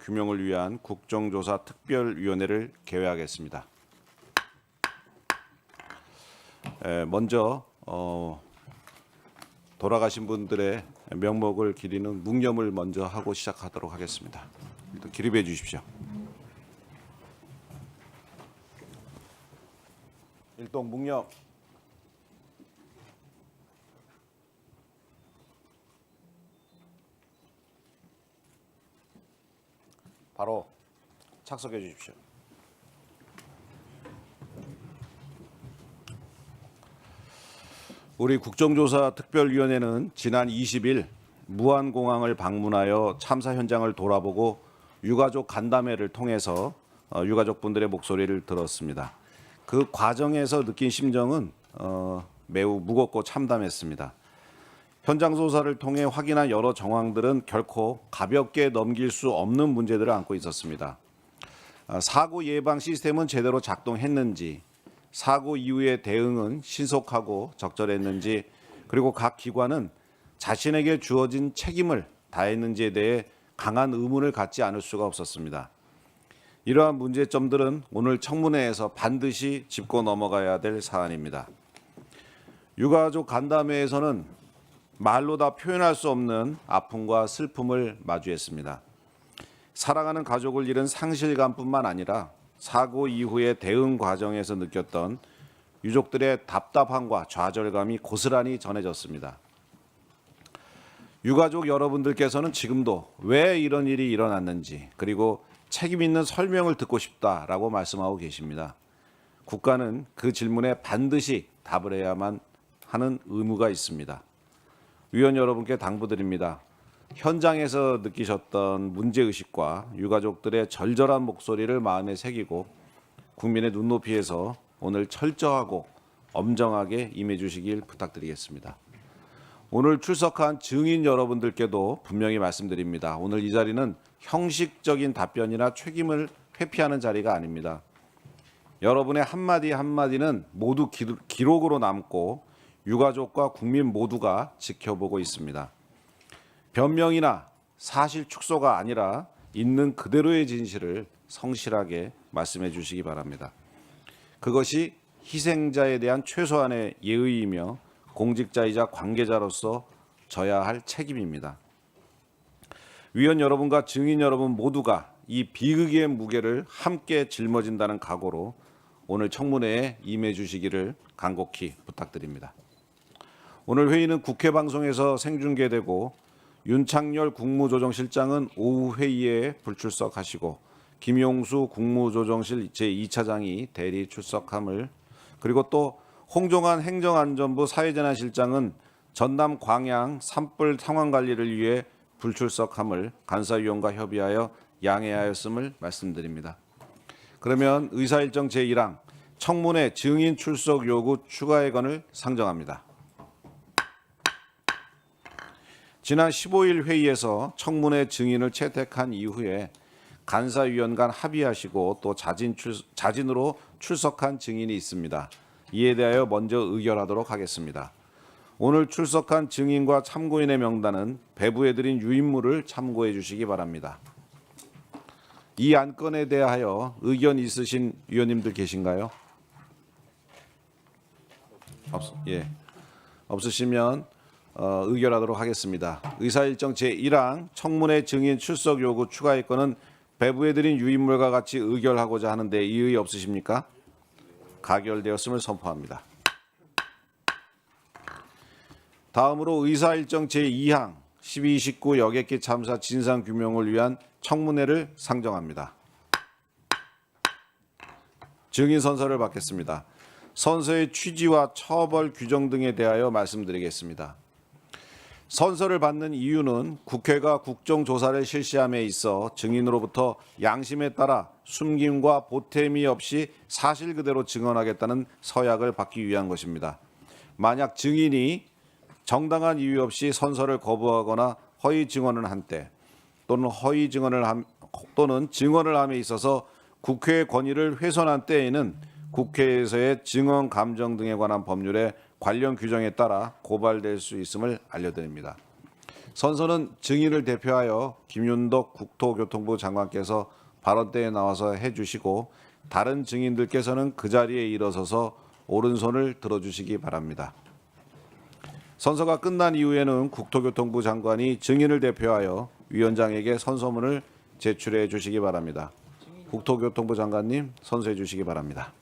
규명을 위한 국정조사 특별위원회를 개회하겠습니다. 먼저 돌아가신 분들의 명목을 기리는 묵념을 먼저 하고 시작하도록 하겠습니다. 일단 기립해 주십시오. 일동 묵념. 바로 착석해 주십시오. 우리 국정조사 특별위원회는 지난 20일 무안공항을 방문하여 참사 현장을 돌아보고 유가족 간담회를 통해서 유가족분들의 목소리를 들었습니다. 그 과정에서 느낀 심정은 매우 무겁고 참담했습니다. 현장 조사를 통해 확인한 여러 정황들은 결코 가볍게 넘길 수 없는 문제들을 안고 있었습니다. 사고 예방 시스템은 제대로 작동했는지, 사고 이후의 대응은 신속하고 적절했는지, 그리고 각 기관은 자신에게 주어진 책임을 다했는지에 대해 강한 의문을 갖지 않을 수가 없었습니다. 이러한 문제점들은 오늘 청문회에서 반드시 짚고 넘어가야 될 사안입니다. 유가족 간담회에서는 말로 다 표현할 수 없는 아픔과 슬픔을 마주했습니다. 사랑하는 가족을 잃은 상실감뿐만 아니라 사고 이후의 대응 과정에서 느꼈던 유족들의 답답함과 좌절감이 고스란히 전해졌습니다. 유가족 여러분들께서는 지금도 왜 이런 일이 일어났는지, 그리고 책임 있는 설명을 듣고 싶다라고 말씀하고 계십니다. 국가는 그 질문에 반드시 답을 해야만 하는 의무가 있습니다. 위원 여러분께 당부드립니다. 현장에서 느끼셨던 문제의식과 유가족들의 절절한 목소리를 마음에 새기고 국민의 눈높이에서 오늘 철저하고 엄정하게 임해 주시길 부탁드리겠습니다. 오늘 출석한 증인 여러분들께도 분명히 말씀드립니다. 오늘 이 자리는 형식적인 답변이나 책임을 회피하는 자리가 아닙니다. 여러분의 한마디 한마디는 모두 기록으로 남고 유가족과 국민 모두가 지켜보고 있습니다. 변명이나 사실 축소가 아니라 있는 그대로의 진실을 성실하게 말씀해 주시기 바랍니다. 그것이 희생자에 대한 최소한의 예의이며 공직자이자 관계자로서 져야 할 책임입니다. 위원 여러분과 증인 여러분 모두가 이 비극의 무게를 함께 짊어진다는 각오로 오늘 청문회에 임해 주시기를 간곡히 부탁드립니다. 오늘 회의는 국회 방송에서 생중계되고 윤창열 국무조정실장은 오후 회의에 불출석하시고 김용수 국무조정실 제2차장이 대리 출석함을, 그리고 또 홍종환 행정안전부 사회재난실장은 전남 광양 산불 상황관리를 위해 불출석함을 간사위원과 협의하여 양해하였음을 말씀드립니다. 그러면 의사일정 제1항 청문회 증인 출석 요구 추가회건을 상정합니다. 지난 15일 회의에서 청문회 증인을 채택한 이후에 간사위원 간 합의하시고 또 자진으로 출석한 증인이 있습니다. 이에 대하여 먼저 의결하도록 하겠습니다. 오늘 출석한 증인과 참고인의 명단은 배부해드린 유인물을 참고해 주시기 바랍니다. 이 안건에 대하여 의견 있으신 위원님들 계신가요? 없으시면 의결하도록 하겠습니다. 의사일정 제1항 청문회 증인 출석 요구 추가의건은 배부해드린 유인물과 같이 의결하고자 하는데 이의 없으십니까? 가결되었음을 선포합니다. 다음으로 의사일정 제2항 12, 19 여객기 참사 진상규명을 위한 청문회를 상정합니다. 증인 선서를 받겠습니다. 선서의 취지와 처벌 규정 등에 대하여 말씀드리겠습니다. 선서를 받는 이유는 국회가 국정조사를 실시함에 있어 증인으로부터 양심에 따라 숨김과 보탬이 없이 사실 그대로 증언하겠다는 서약을 받기 위한 것입니다. 만약 증인이 정당한 이유 없이 선서를 거부하거나 허위 증언을 한 때 또는 증언을 함에 있어서 국회의 권위를 훼손한 때에는 국회에서의 증언 감정 등에 관한 법률의 관련 규정에 따라 고발될 수 있음을 알려드립니다. 선서는 증인을 대표하여 김윤덕 국토교통부 장관께서 발언대에 나와서 해주시고 다른 증인들께서는 그 자리에 일어서서 오른손을 들어주시기 바랍니다. 선서가 끝난 이후에는 국토교통부 장관이 증인을 대표하여 위원장에게 선서문을 제출해 주시기 바랍니다. 국토교통부 장관님 선서해 주시기 바랍니다.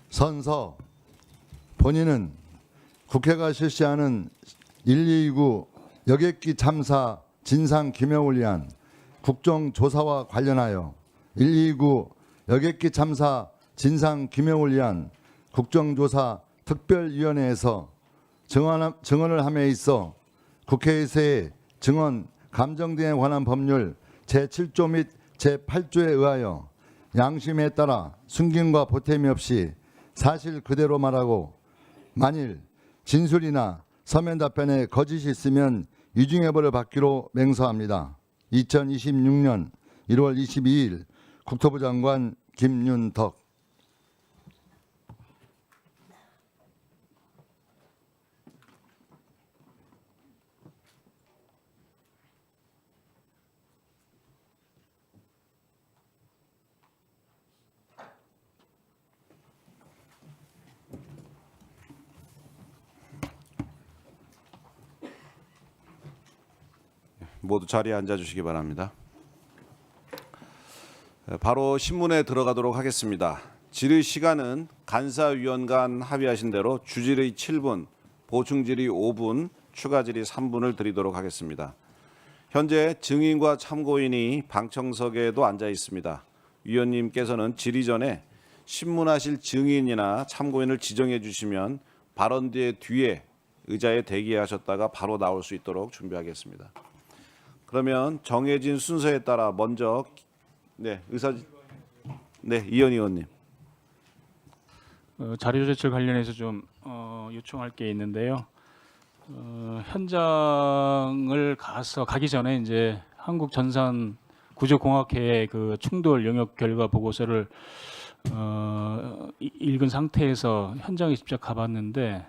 선서. 본인은 국회가 실시하는 129 여객기 참사 진상규명을 위한 국정조사와 관련하여 129 여객기 참사 진상규명을 위한 국정조사 특별위원회에서 증언을 함에 있어 국회에서의 증언 감정 등에 관한 법률 제7조 및 제8조에 의하여 양심에 따라 숨김과 보탬이 없이 사실 그대로 말하고 만일 진술이나 서면 답변에 거짓이 있으면 위중해벌을 받기로 맹서합니다. 2026년 1월 22일 국토부 장관 김윤덕. 모두 자리에 앉아주시기 바랍니다. 바로 신문에 들어가도록 하겠습니다. 질의 시간은 간사위원 간 합의하신 대로 주질의 7분, 보충질의 5분, 추가질의 3분을 드리도록 하겠습니다. 현재 증인과 참고인이 방청석에도 앉아 있습니다. 위원님께서는 질의 전에 신문하실 증인이나 참고인을 지정해 주시면 발언 뒤에 의자에 대기하셨다가 바로 나올 수 있도록 준비하겠습니다. 그러면 정해진 순서에 따라 먼저 이현희 의원님. 자료 제출 관련해서 좀 요청할 게 있는데요. 현장을 가기 전에 이제 한국전산구조공학회의 그 충돌 용역 결과 보고서를 읽은 상태에서 현장에 직접 가봤는데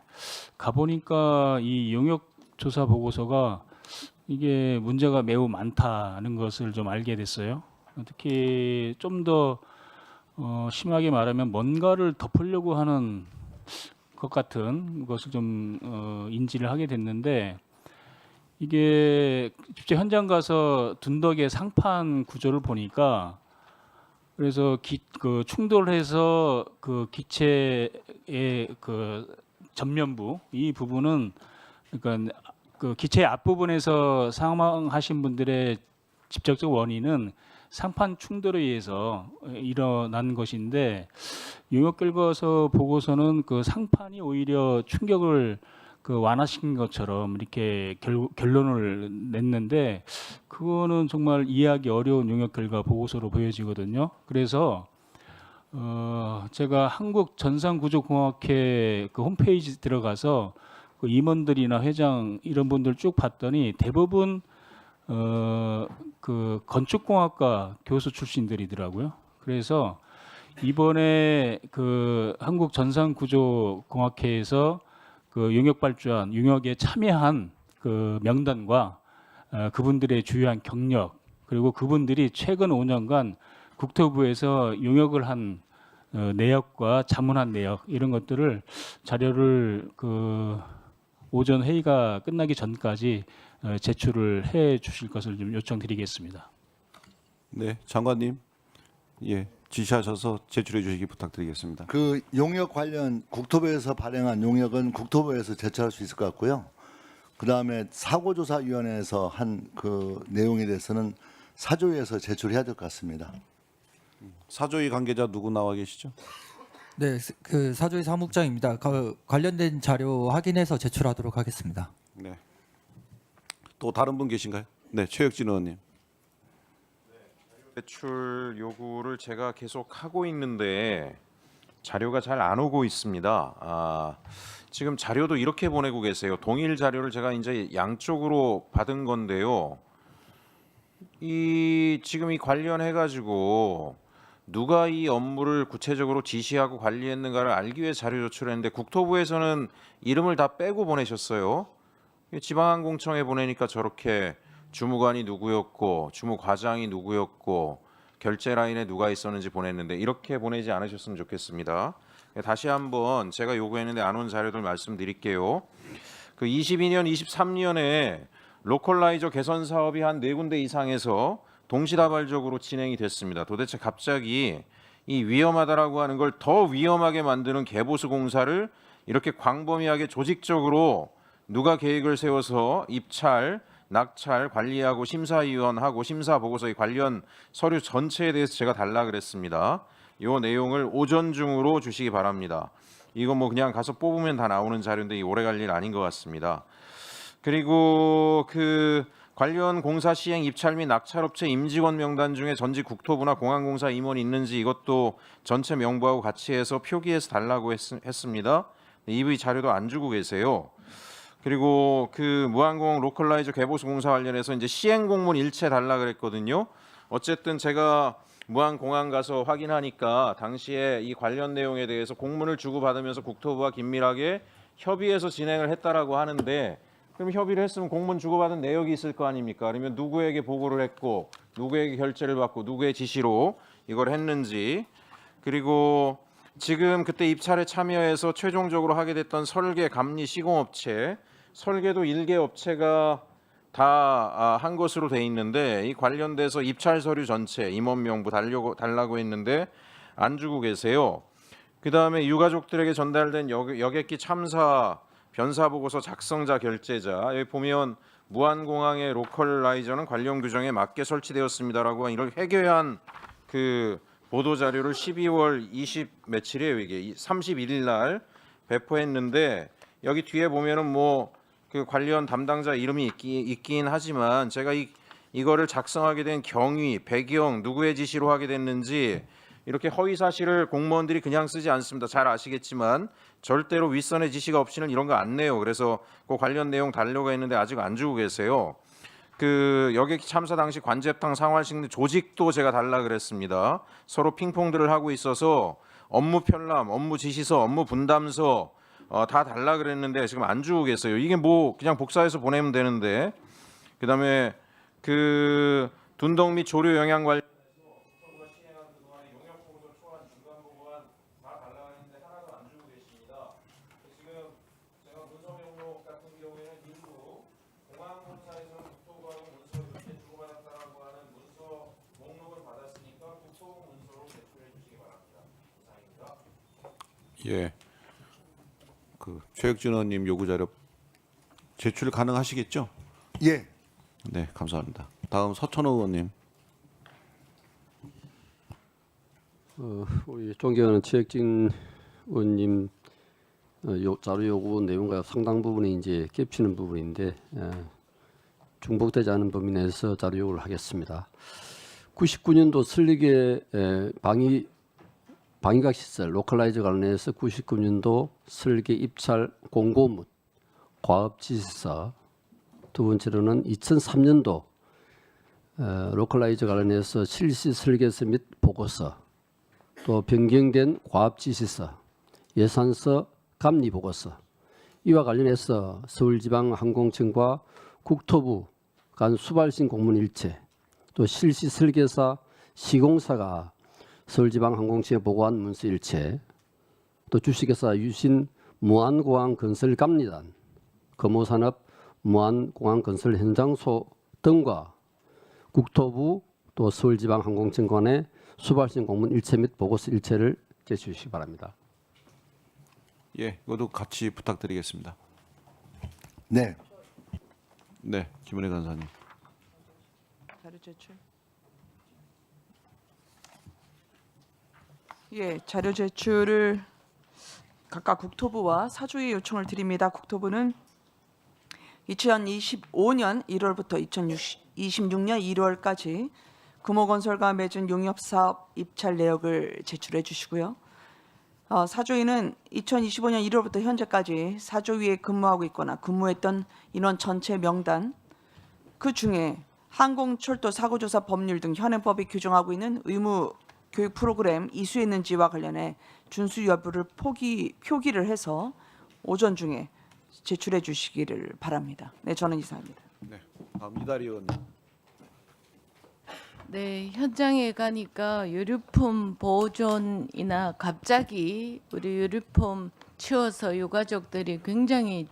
가보니까 이 용역 조사 보고서가 이게 문제가 매우 많다는 것을 좀 알게 됐어요. 특히 좀 더 심하게 말하면 뭔가를 덮으려고 하는 것 같은 것을 좀 인지를 하게 됐는데 이게 직접 현장 가서 둔덕의 상판 구조를 보니까 그래서 그 충돌해서 그 기체의 그 전면부 이 부분은 그러니까 그 기체 앞부분에서 사망하신 분들의 직접적 원인은 상판 충돌에 의해서 일어난 것인데 용역 결과서 보고서는 그 상판이 오히려 충격을 그 완화시킨 것처럼 이렇게 결론을 냈는데 그거는 정말 이해하기 어려운 용역 결과 보고서로 보여지거든요. 그래서 제가 한국전산구조공학회 그 홈페이지 들어가서 그 임원들이나 회장 이런 분들 쭉 봤더니 대부분 그 건축공학과 교수 출신들이더라고요. 그래서 이번에 그 한국전산구조공학회에서 그 용역 발주한 용역에 참여한 그 명단과 그분들의 주요한 경력 그리고 그분들이 최근 5년간 국토부에서 용역을 한 내역과 자문한 내역 이런 것들을 자료를 그 오전 회의가 끝나기 전까지 제출을 해 주실 것을 좀 요청드리겠습니다. 네, 장관님. 예, 지시하셔서 제출해 주시기 부탁드리겠습니다. 그 용역 관련 국토부에서 발행한 용역은 국토부에서 제출할 수 있을 것 같고요. 그다음에 사고조사위원회에서 한 그 내용에 대해서는 사조위에서 제출해야 될 것 같습니다. 사조위 관계자 누구 나와 계시죠? 네, 그 사조위 사무국장입니다. 관련된 자료 확인해서 제출하도록 하겠습니다. 네. 또 다른 분 계신가요? 네, 최혁진 의원님. 제출 요구를 제가 계속 하고 있는데 자료가 잘 안 오고 있습니다. 지금 자료도 이렇게 보내고 계세요. 동일 자료를 제가 이제 양쪽으로 받은 건데요. 지금 이 관련해 가지고 누가 이 업무를 구체적으로 지시하고 관리했는가를 알기 위해 자료 조출했는데 국토부에서는 이름을 다 빼고 보내셨어요. 지방항공청에 보내니까 저렇게 주무관이 누구였고 주무과장이 누구였고 결제 라인에 누가 있었는지 보냈는데 이렇게 보내지 않으셨으면 좋겠습니다. 다시 한번 제가 요구했는데 안 온 자료들 말씀드릴게요. 그 22년, 23년에 로컬라이저 개선 사업이 한 4군데 이상에서 동시다발적으로 진행이 됐습니다. 도대체 갑자기 이 위험하다라고 하는 걸 더 위험하게 만드는 개보수 공사를 이렇게 광범위하게 조직적으로 누가 계획을 세워서 입찰, 낙찰, 관리하고 심사위원하고 심사보고서의 관련 서류 전체에 대해서 제가 달라 그랬습니다. 이 내용을 오전 중으로 주시기 바랍니다. 이거 뭐 그냥 가서 뽑으면 다 나오는 자료인데 이 오래 갈 일 아닌 것 같습니다. 그리고 그 관련 공사 시행 입찰 및 낙찰업체 임직원 명단 중에 전직 국토부나 공항공사 임원이 있는지 이것도 전체 명부하고 같이 해서 표기해서 달라고 했습니다. 이 자료도 안 주고 계세요. 그리고 그 무한공항 로컬라이저 개보수 공사 관련해서 이제 시행 공문 일체 달라 그랬거든요. 어쨌든 제가 무한공항 가서 확인하니까 당시에 이 관련 내용에 대해서 공문을 주고받으면서 국토부와 긴밀하게 협의해서 진행을 했다라고 하는데 그럼 협의를 했으면 공문 주고받은 내역이 있을 거 아닙니까? 아니면 누구에게 보고를 했고 누구에게 결제를 받고 누구의 지시로 이걸 했는지 그리고 지금 그때 입찰에 참여해서 최종적으로 하게 됐던 설계, 감리, 시공업체 설계도 1개 업체가 다 한 것으로 돼 있는데 이 관련돼서 입찰 서류 전체 임원 명부 달라고 했는데 안 주고 계세요. 그다음에 유가족들에게 전달된 여객기 참사 변사 보고서 작성자 결제자 여기 보면 무한공항의 로컬라이저는 관련 규정에 맞게 설치되었습니다라고 이런 회계한 그 보도 자료를 12월 20 며칠이에요 이게 31일 날 배포했는데 여기 뒤에 보면은 뭐 그 관련 담당자 이름이 있긴 하지만 제가 이거를 작성하게 된 경위, 배경, 누구의 지시로 하게 됐는지 이렇게 허위 사실을 공무원들이 그냥 쓰지 않습니다. 잘 아시겠지만 절대로 윗선의 지시가 없이는 이런 거 안 내요. 그래서 그 관련 내용 달려고 했는데 아직 안 주고 계세요. 그 여객 참사 당시 관제탕 상활식 조직도 제가 달라 그랬습니다. 서로 핑퐁들을 하고 있어서 업무 편람, 업무 지시서, 업무 분담서 다 달라 그랬는데 지금 안 주고 계세요. 이게 뭐 그냥 복사해서 보내면 되는데 그다음에 그 둔덕 및 조류 영향 관련 예. 그 최혁진 의원님 요구 자료 제출 가능하시겠죠? 예. 네, 감사합니다. 다음 서천호 의원님. 우리 존경하는 최혁진 의원님 자료 요구 내용과 상당 부분이 이제 겹치는 부분인데 중복되지 않은 범위 내에서 자료 요구를 하겠습니다. 99년도 설립의 방위각 시설 로컬라이저 관련해서 99년도 설계 입찰 공고 및 과업 지시서 두 번째로는 2003년도 로컬라이저 관련해서 실시 설계서 및 보고서 또 변경된 과업 지시서 예산서 감리 보고서 이와 관련해서 서울지방항공청과 국토부 간 수발신 공문 일체 또 실시 설계사 시공사가 서울지방항공청에 보고한 문서 일체 또 주식회사 유신 무한공항 건설 감리단 금호산업 무한공항 건설 현장소 등과 국토부 또 서울지방항공청 간의 수발신 공문 일체 및 보고서 일체를 제출해 주시기 바랍니다. 예, 이것도 같이 부탁드리겠습니다. 네. 네, 김은혜 간사님. 자료 제출. 예, 자료 제출을 각각 국토부와 사주의 요청을 드립니다. 국토부는 2025년 1월부터 2026년 1월까지 금호건설과 맺은 용역사업 입찰 내역을 제출해 주시고요. 사조위는 2025년 1월부터 현재까지 사조위에 근무하고 있거나 근무했던 인원 전체 명단, 그 중에 항공철도 사고조사 법률 등 현행법이 규정하고 있는 의무 교육 프로그램 이수했는지와 관련해 준수 여부를 표기를 해서 오전 중에 제출해 주시기를 바랍니다. 네, 저는 이상입니다. 네. 다음 이다리 의원님. 네, 현장에 가니까 유류품 보존이나 갑자기 우리 유류품 치워서 유가족들이 굉장히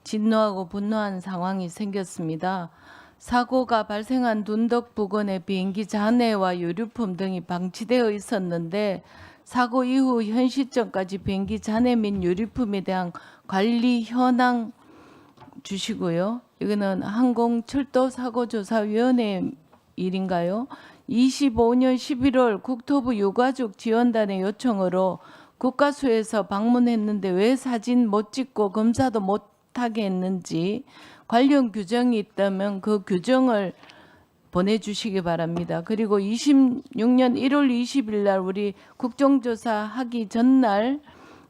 진노하고 분노한 상황이 생겼습니다. 사고가 발생한 둔덕 부근에 비행기 잔해와 유류품 등이 방치되어 있었는데 사고 이후 현 시점까지 비행기 잔해 및 유류품에 대한 관리 현황 주시고요. 이거는 항공철도사고조사위원회 일인가요? 25년 11월 국토부 유가족 지원단의 요청으로 국가수에서 방문했는데 왜 사진 못 찍고 검사도 못하게 했는지 관련 규정이 있다면 그 규정을 보내주시기 바랍니다. 그리고 26년 1월 20일 날 우리 국정조사 하기 전날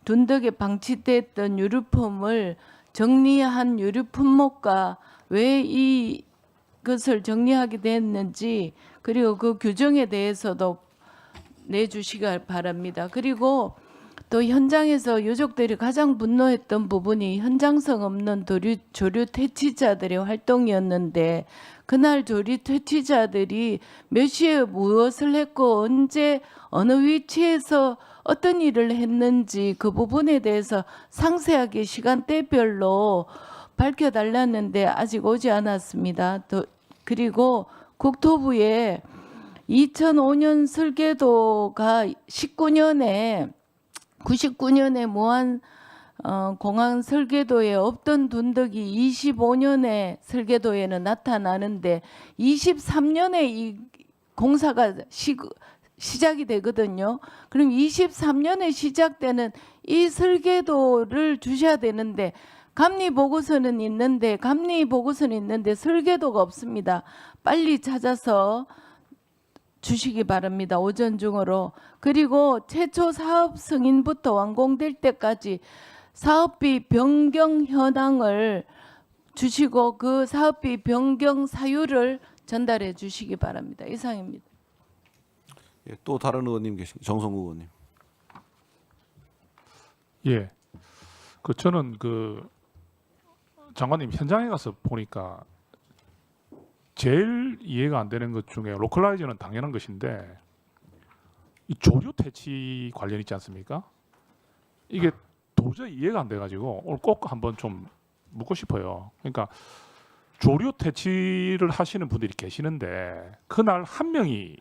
둔덕에 방치됐던 유류품을 정리한 유류품목과 왜 이것을 정리하게 됐는지 그리고 그 규정에 대해서도 내주시기 바랍니다. 그리고 또 현장에서 유족들이 가장 분노했던 부분이 현장성 없는 조류 퇴치자들의 활동이었는데 그날 조류 퇴치자들이 몇 시에 무엇을 했고 언제 어느 위치에서 어떤 일을 했는지 그 부분에 대해서 상세하게 시간대별로 밝혀달랐는데 아직 오지 않았습니다. 그리고 국토부에 2005년 설계도가 99년에 무한 공항 설계도에 없던 둔덕이 25년에 설계도에는 나타나는데 23년에 이 공사가 시작이 되거든요. 그럼 23년에 시작되는 이 설계도를 주셔야 되는데 감리 보고서는 있는데 설계도가 없습니다. 빨리 찾아서 주시기 바랍니다. 오전 중으로. 그리고 최초 사업 승인부터 완공될 때까지 사업비 변경 현황을 주시고 그 사업비 변경 사유를 전달해 주시기 바랍니다. 이상입니다. 예, 또 다른 의원님 계십니다. 정성구 의원님. 예, 저는 장관님 현장에 가서 보니까 제일 이해가 안 되는 것 중에 로컬라이저는 당연한 것인데 이 조류 퇴치 관련 있지 않습니까? 이게 도저히 이해가 안 돼가지고 오늘 꼭 한번 좀 묻고 싶어요. 그러니까 조류 퇴치를 하시는 분들이 계시는데 그날 한 명이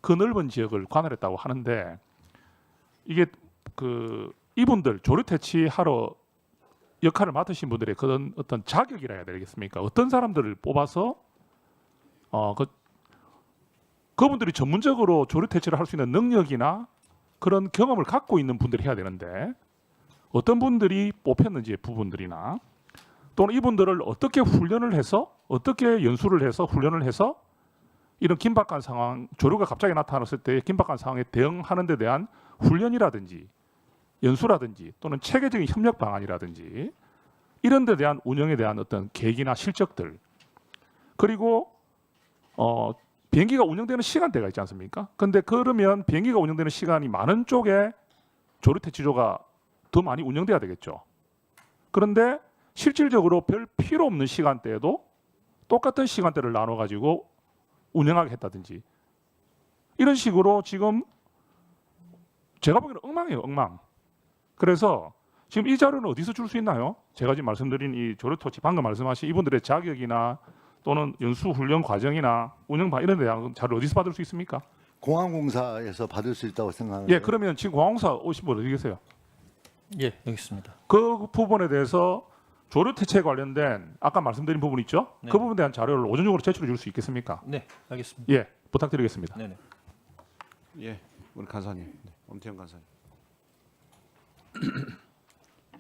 그 넓은 지역을 관할했다고 하는데 이게 이분들 조류 퇴치하러 역할을 맡으신 분들의 그런 어떤 자격이라 해야 되겠습니까? 어떤 사람들을 뽑아서 그분들이 전문적으로 조류 퇴치를 할 수 있는 능력이나 그런 경험을 갖고 있는 분들이 해야 되는데 어떤 분들이 뽑혔는지의 부분들이나 또는 이분들을 어떻게 훈련을 해서 어떻게 연수를 해서 훈련을 해서 이런 긴박한 상황, 조류가 갑자기 나타났을 때 긴박한 상황에 대응하는 데 대한 훈련이라든지 연수라든지 또는 체계적인 협력 방안이라든지 이런 데 대한 운영에 대한 어떤 계획이나 실적들 그리고 비행기가 운영되는 시간대가 있지 않습니까? 근데 그러면 비행기가 운영되는 시간이 많은 쪽에 조류 퇴치조가 더 많이 운영돼야 되겠죠. 그런데 실질적으로 별 필요 없는 시간대에도 똑같은 시간대를 나눠 가지고 운영하게 했다든지 이런 식으로 지금 제가 보기에는 엉망이에요, 엉망. 그래서 지금 이 자료는 어디서 줄 수 있나요? 제가 지금 말씀드린 이 조류 퇴치 방금 말씀하신 이분들의 자격이나 또는 연수 훈련 과정이나 운영 방 이런 데 대한 자료 어디서 받을 수 있습니까? 공항공사에서 받을 수 있다고 생각합니다. 예, 그러면 지금 공항공사 오신 분 어디 계세요? 예, 여기 있습니다. 그 부분에 대해서 조류 퇴치에 관련된 아까 말씀드린 부분 있죠? 네. 그 부분에 대한 자료를 오전적으로 제출해 줄 수 있겠습니까? 네, 알겠습니다. 예, 부탁드리겠습니다. 네네. 예, 우리 간사님. 네, 엄태영 간사님.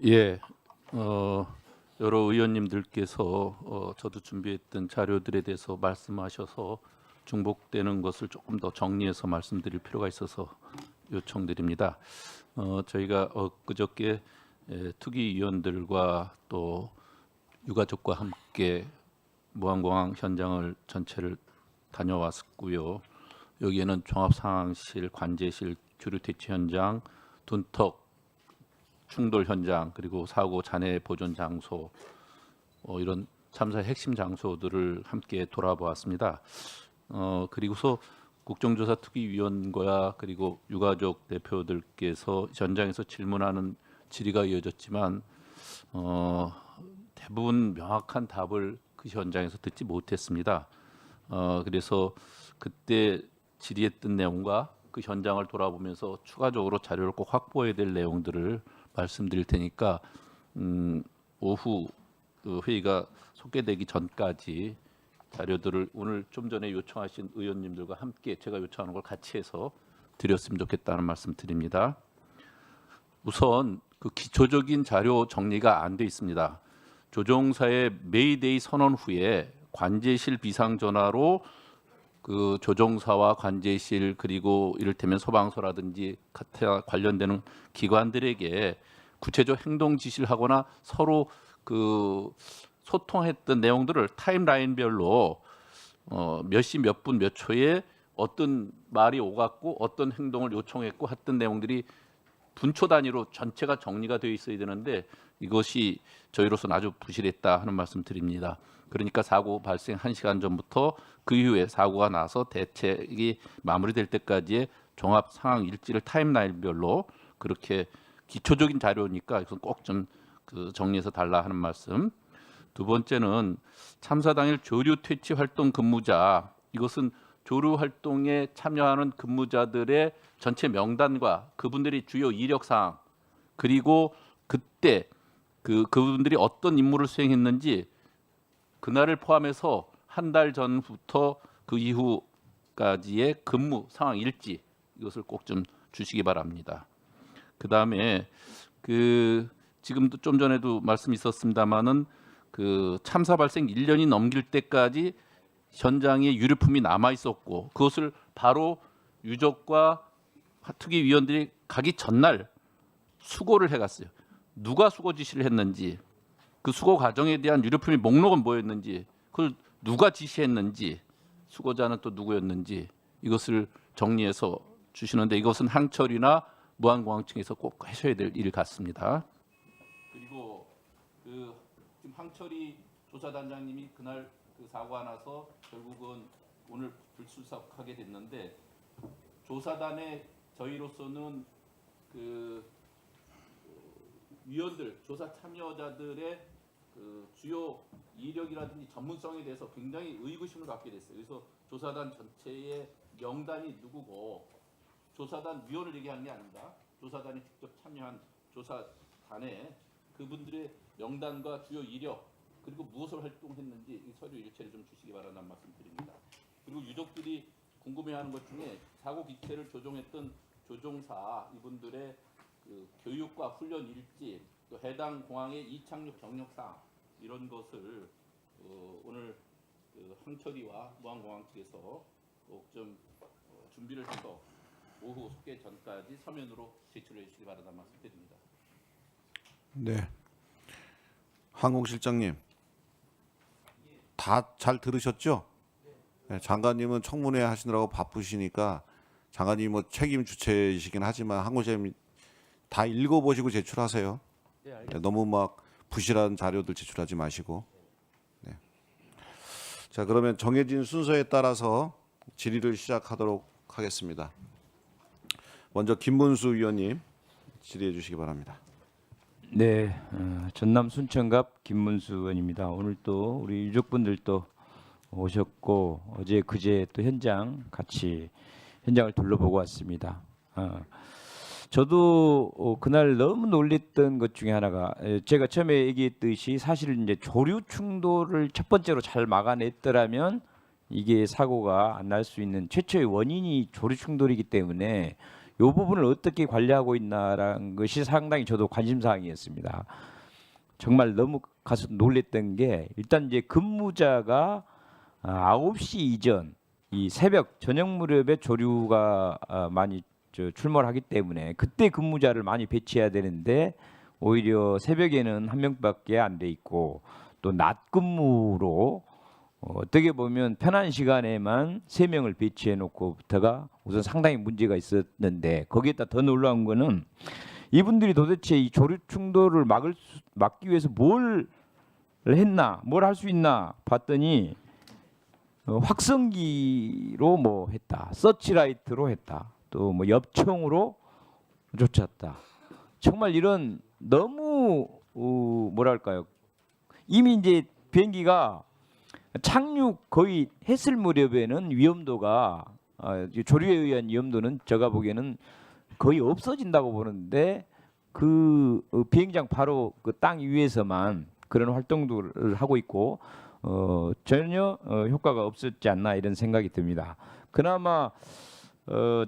예, 여러 의원님들께서 저도 준비했던 자료들에 대해서 말씀하셔서 중복되는 것을 조금 더 정리해서 말씀드릴 필요가 있어서 요청드립니다. 저희가 그저께 투기위원들과 또 유가족과 함께 무안공항 현장을 전체를 다녀왔고요. 여기에는 종합상황실, 관제실, 주류 퇴치 현장, 둔턱 충돌 현장, 그리고 사고 잔해 보존 장소, 이런 참사의 핵심 장소들을 함께 돌아보았습니다. 그리고서 국정조사 특위위원과 그리고 유가족 대표들께서 현장에서 질문하는 질의가 이어졌지만 대부분 명확한 답을 그 현장에서 듣지 못했습니다. 그래서 그때 질의했던 내용과 그 현장을 돌아보면서 추가적으로 자료를 꼭 확보해야 될 내용들을 말씀드릴 테니까 오후 그 회의가 소개되기 전까지 자료들을 오늘 좀 전에 요청하신 의원님들과 함께 제가 요청하는 걸 같이 해서 드렸으면 좋겠다는 말씀 드립니다. 우선 그 기초적인 자료 정리가 안 돼 있습니다. 조종사의 메이데이 선언 후에 관제실 비상전화로 그 조종사와 관제실 그리고 이를테면 소방서라든지 관련되는 기관들에게 구체적 행동 지시를 하거나 서로 그 소통했던 내용들을 타임라인별로 몇 시 몇 분 몇 초에 어떤 말이 오갔고 어떤 행동을 요청했고 했던 내용들이 분초 단위로 전체가 정리가 되어 있어야 되는데 이것이 저희로서는 아주 부실했다 하는 말씀 드립니다. 그러니까 사고 발생 1시간 전부터 그 이후에 사고가 나서 대책이 마무리될 때까지의 종합 상황 일지를 타임라인별로 그렇게 기초적인 자료니까 이건 꼭 좀 그 정리해서 달라 하는 말씀. 두 번째는 참사 당일 조류 퇴치 활동 근무자, 이것은 조류 활동에 참여하는 근무자들의 전체 명단과 그분들이 주요 이력 사항 그리고 그때 그분들이 어떤 임무를 수행했는지 그날을 포함해서 한 달 전부터 그 이후까지의 근무 상황 일지 이것을 꼭 좀 주시기 바랍니다. 그다음에 지금도 좀 전에도 말씀 있었습니다마는 그 참사 발생 1년이 넘길 때까지 현장에 유류품이 남아 있었고 그것을 바로 유족과 특위위원들이 가기 전날 수거를 해갔어요. 누가 수거 지시를 했는지, 그 수거 과정에 대한 유류품의 목록은 뭐였는지, 그걸 누가 지시했는지, 수거자는 또 누구였는지 이것을 정리해서 주시는데 이것은 항철이나 무안공항 측에서 꼭 하셔야 될 일 같습니다. 그리고 지금 항철이 조사단장님이 그날 그 사고가 나서 결국은 오늘 불출석하게 됐는데 조사단의 저희로서는 그 위원들, 조사 참여자들의 그 주요 이력이라든지 전문성에 대해서 굉장히 의구심을 갖게 됐어요. 그래서 조사단 전체의 명단이 누구고 조사단 위원을 얘기하는 게 아닙니다. 조사단이 직접 참여한 조사단에 그분들의 명단과 주요 이력 그리고 무엇을 활동했는지 이 서류 일체를 좀 주시기 바란다는 말씀드립니다. 그리고 유족들이 궁금해하는 것 중에 사고 기체를 조종했던 조종사 이분들의 그 교육과 훈련 일지, 또 해당 공항의 이착륙 경력상 이런 것을 오늘 그 항철이와 무안공항 측에서 꼭 좀 준비를 해서 오후 소개 전까지 서면으로 제출해 주시기 바란다는 말씀드립니다. 네. 항공실장님 다 잘 들으셨죠? 네, 장관님은 청문회 하시느라고 바쁘시니까 장관님 뭐 책임 주체이시긴 하지만 항공실장님 다 읽어보시고 제출하세요. 네, 너무 막 부실한 자료들 제출하지 마시고. 네. 자, 그러면 정해진 순서에 따라서 질의를 시작하도록 하겠습니다. 먼저 김문수 의원님 질의해 주시기 바랍니다. 네, 전남 순천갑 김문수 의원입니다. 오늘 또 우리 유족분들도 오셨고 어제 그제 또 현장을 둘러보고 왔습니다. 저도 그날 너무 놀랬던 것 중에 하나가 제가 처음에 얘기했듯이 사실 이제 조류 충돌을 첫 번째로 잘 막아냈더라면 이게 사고가 안 날 수 있는 최초의 원인이 조류 충돌이기 때문에 이 부분을 어떻게 관리하고 있나라는 것이 상당히 저도 관심사항이었습니다. 정말 너무 가서 놀랬던 게 일단 이제 근무자가 9시 이전 이 새벽 저녁 무렵에 조류가 많이 출몰하기 때문에 그때 근무자를 많이 배치해야 되는데 오히려 새벽에는 한 명밖에 안 돼 있고 또 낮 근무로 어떻게 보면 편한 시간에만 3명을 배치해 놓고부터가 우선 상당히 문제가 있었는데 거기에다 더 놀라운 거는 이분들이 도대체 이 조류 충돌을 막기 위해서 뭘 했나, 뭘 할 수 있나 봤더니 확성기로 뭐 했다, 서치라이트로 했다, 또 뭐 엽총으로 쫓았다. 정말 이런 너무 뭐랄까요? 이미 이제 비행기가 착륙 거의 했을 무렵에는 위험도가 조류에 의한 위험도는 제가 보기에는 거의 없어진다고 보는데 그 비행장 바로 그 땅 위에서만 그런 활동들을 하고 있고 전혀 효과가 없었지 않나 이런 생각이 듭니다. 그나마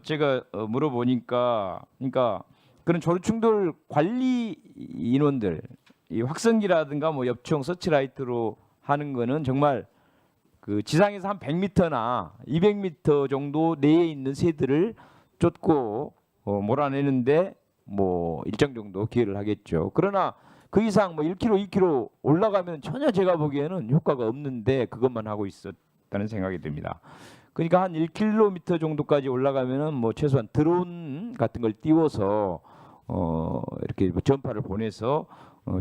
제가 물어보니까 그러니까 그런 조류 충돌 관리 인원들 이 확성기라든가 뭐 엽총 서치라이트로 하는 거는 정말 그 지상에서 한 100m나 200m 정도 내에 있는 새들을 쫓고 몰아내는데 뭐 일정 정도 기여를 하겠죠. 그러나 그 이상 뭐 1km, 2km 올라가면 전혀 제가 보기에는 효과가 없는데 그것만 하고 있었다는 생각이 듭니다. 그러니까 한 1km 정도까지 올라가면은 뭐 최소한 드론 같은 걸 띄워서 이렇게 뭐 전파를 보내서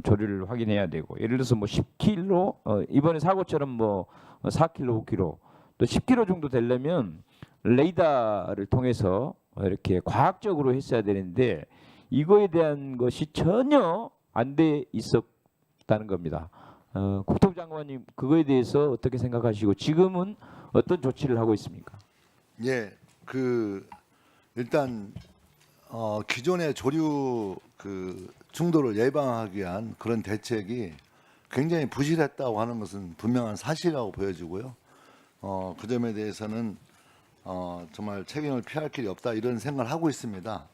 조류를 확인해야 되고 예를 들어서 뭐 10km 이번에 사고처럼 뭐 4km, 5km 또 10km 정도 되려면 레이더를 통해서 이렇게 과학적으로 했어야 되는데 이거에 대한 것이 전혀 안 돼 있었다는 겁니다. 국토부 장관님 그거에 대해서 어떻게 생각하시고 지금은 어떤 조치를 하고 있습니까? 예, 일단 기존의 조류 충돌을 예방하기 위한 그런 대책이 굉장히 부실했다고 하는 것은 분명한 사실이라고 보여지고요. 그 점에 대해서는 정말 책임을 피할 길이 없다 이런 생각을 하고 있습니다.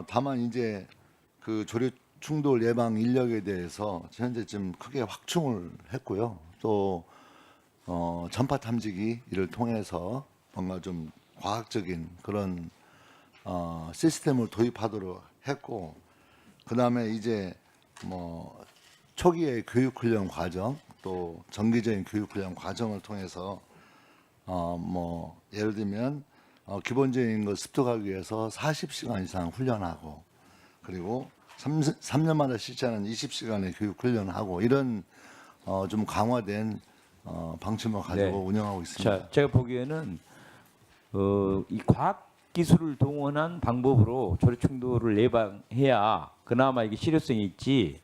다만 이제 그 조류 충돌 예방 인력에 대해서 현재쯤 크게 확충을 했고요. 또 전파 탐지기를 통해서 뭔가 좀 과학적인 그런 시스템을 도입하도록 했고, 그 다음에 이제 뭐 초기의 교육훈련 과정, 또 정기적인 교육훈련 과정을 통해서 뭐 예를 들면 기본적인 걸 습득하기 위해서 40시간 이상 훈련하고, 그리고 3년마다 실시하는 20시간의 교육훈련을 하고 이런 좀 강화된 방침을 가지고 네. 운영하고 있습니다. 자, 제가 보기에는 이 과학 기술을 동원한 방법으로 조류 충돌을 예방해야 그나마 이게 실효성이 있지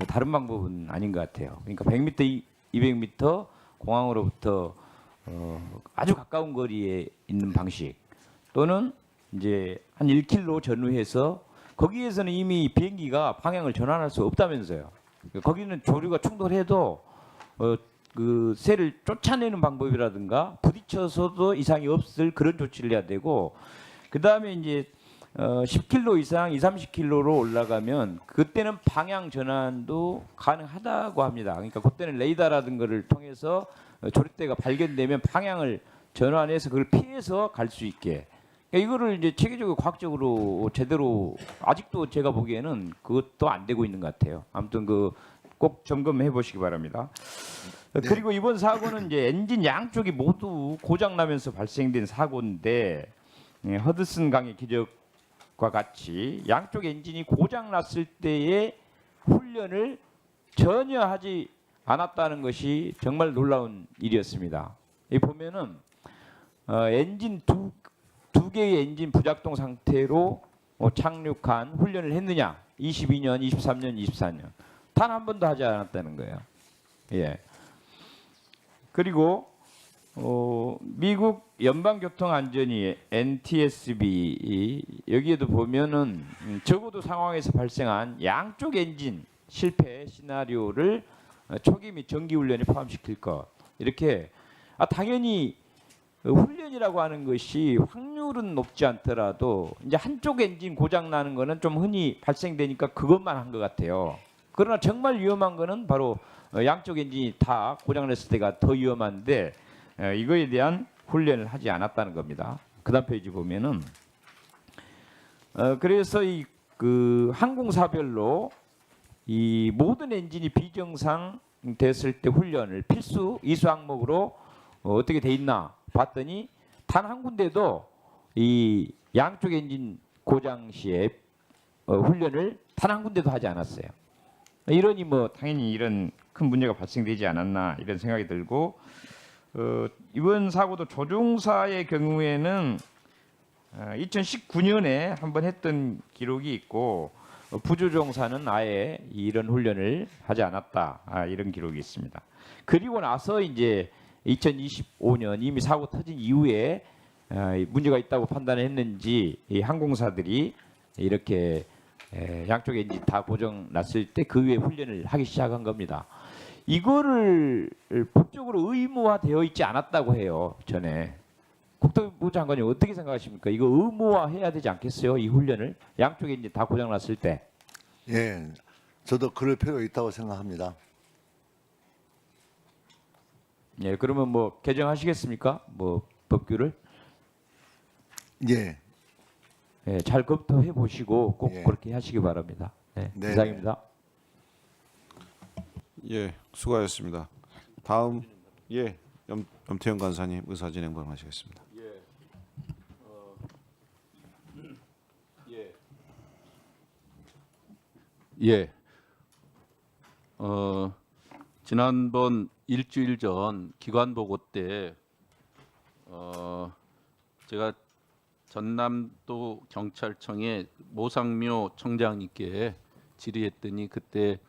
다른 방법은 아닌 것 같아요. 그러니까 100m, 200m 공항으로부터 아주 가까운 거리에 있는 방식 또는 이제 한 1km 전후해서 거기에서는 이미 비행기가 방향을 전환할 수 없다면서요. 거기는 조류가 충돌해도 그 새를 쫓아내는 방법이라든가 부딪혀서도 이상이 없을 그런 조치를 해야 되고, 그 다음에 이제 10km 이상 20-30km로 올라가면 그때는 방향 전환도 가능하다고 합니다. 그러니까 그때는 레이더라든 거를 통해서 조류대가 발견되면 방향을 전환해서 그걸 피해서 갈 수 있게. 그러니까 이거를 이제 체계적으로 과학적으로 제대로 아직도 제가 보기에는 그것도 안 되고 있는 것 같아요. 아무튼 꼭 점검해 보시기 바랍니다. 네. 그리고 이번 사고는 이제 엔진 양쪽이 모두 고장 나면서 발생된 사고인데 허드슨 강의 기적과 같이 양쪽 엔진이 고장 났을 때의 훈련을 전혀 하지 않았다는 것이 정말 놀라운 일이었습니다. 이 보면은 엔진 두 개의 엔진 부작동 상태로 착륙한 훈련을 했느냐? 22년, 23년, 24년 단 한 번도 하지 않았다는 거예요. 예. 그리고 미국 연방교통안전위 NTSB 여기에도 보면은 적어도 상황에서 발생한 양쪽 엔진 실패 시나리오를 초기 및 정기 훈련에 포함시킬 것 이렇게 당연히 훈련이라고 하는 것이 확률은 높지 않더라도 이제 한쪽 엔진 고장 나는 거는 좀 흔히 발생되니까 그것만 한 것 같아요. 그러나 정말 위험한 거는 바로 양쪽 엔진이 다 고장 냈을 때가 더 위험한데 이거에 대한 훈련을 하지 않았다는 겁니다. 그다음 페이지 보면은 그래서 이 항공사별로 이 모든 엔진이 비정상 됐을 때 훈련을 필수 이수 항목으로 어떻게 돼 있나 봤더니 단 한 군데도 이 양쪽 엔진 고장 시에 훈련을 단 한 군데도 하지 않았어요. 이러니 뭐 당연히 이런 큰 문제가 발생되지 않았나 이런 생각이 들고, 이번 사고도 조종사의 경우에는 2019년에 한번 했던 기록이 있고 부조종사는 아예 이런 훈련을 하지 않았다, 이런 기록이 있습니다. 그리고 나서 이제 2025년 이미 사고 터진 이후에 문제가 있다고 판단했는지 이 항공사들이 이렇게 양쪽 엔진 다 고장 났을 때 그 위에 훈련을 하기 시작한 겁니다. 이거를 법적으로 의무화되어 있지 않았다고 해요. 전에 국토부 장관님 어떻게 생각하십니까? 이거 의무화해야 되지 않겠어요? 이 훈련을 양쪽 엔진 다 고장 났을 때. 예, 저도 그럴 필요가 있다고 생각합니다. 예, 그러면 뭐 개정하시겠습니까? 뭐 법규를? 예. 예, 잘 검토해 보시고 꼭 예. 그렇게 하시기 바랍니다. 네, 네. 이상입니다. 예, 수고하셨습니다. 다음 염태영 간사님 의사 진행 발언하시겠습니다. 예. 지난번 일주일 전 기관 보고 때 제가 전남도 경찰청의 모상묘 청장님께 질의했더니 그때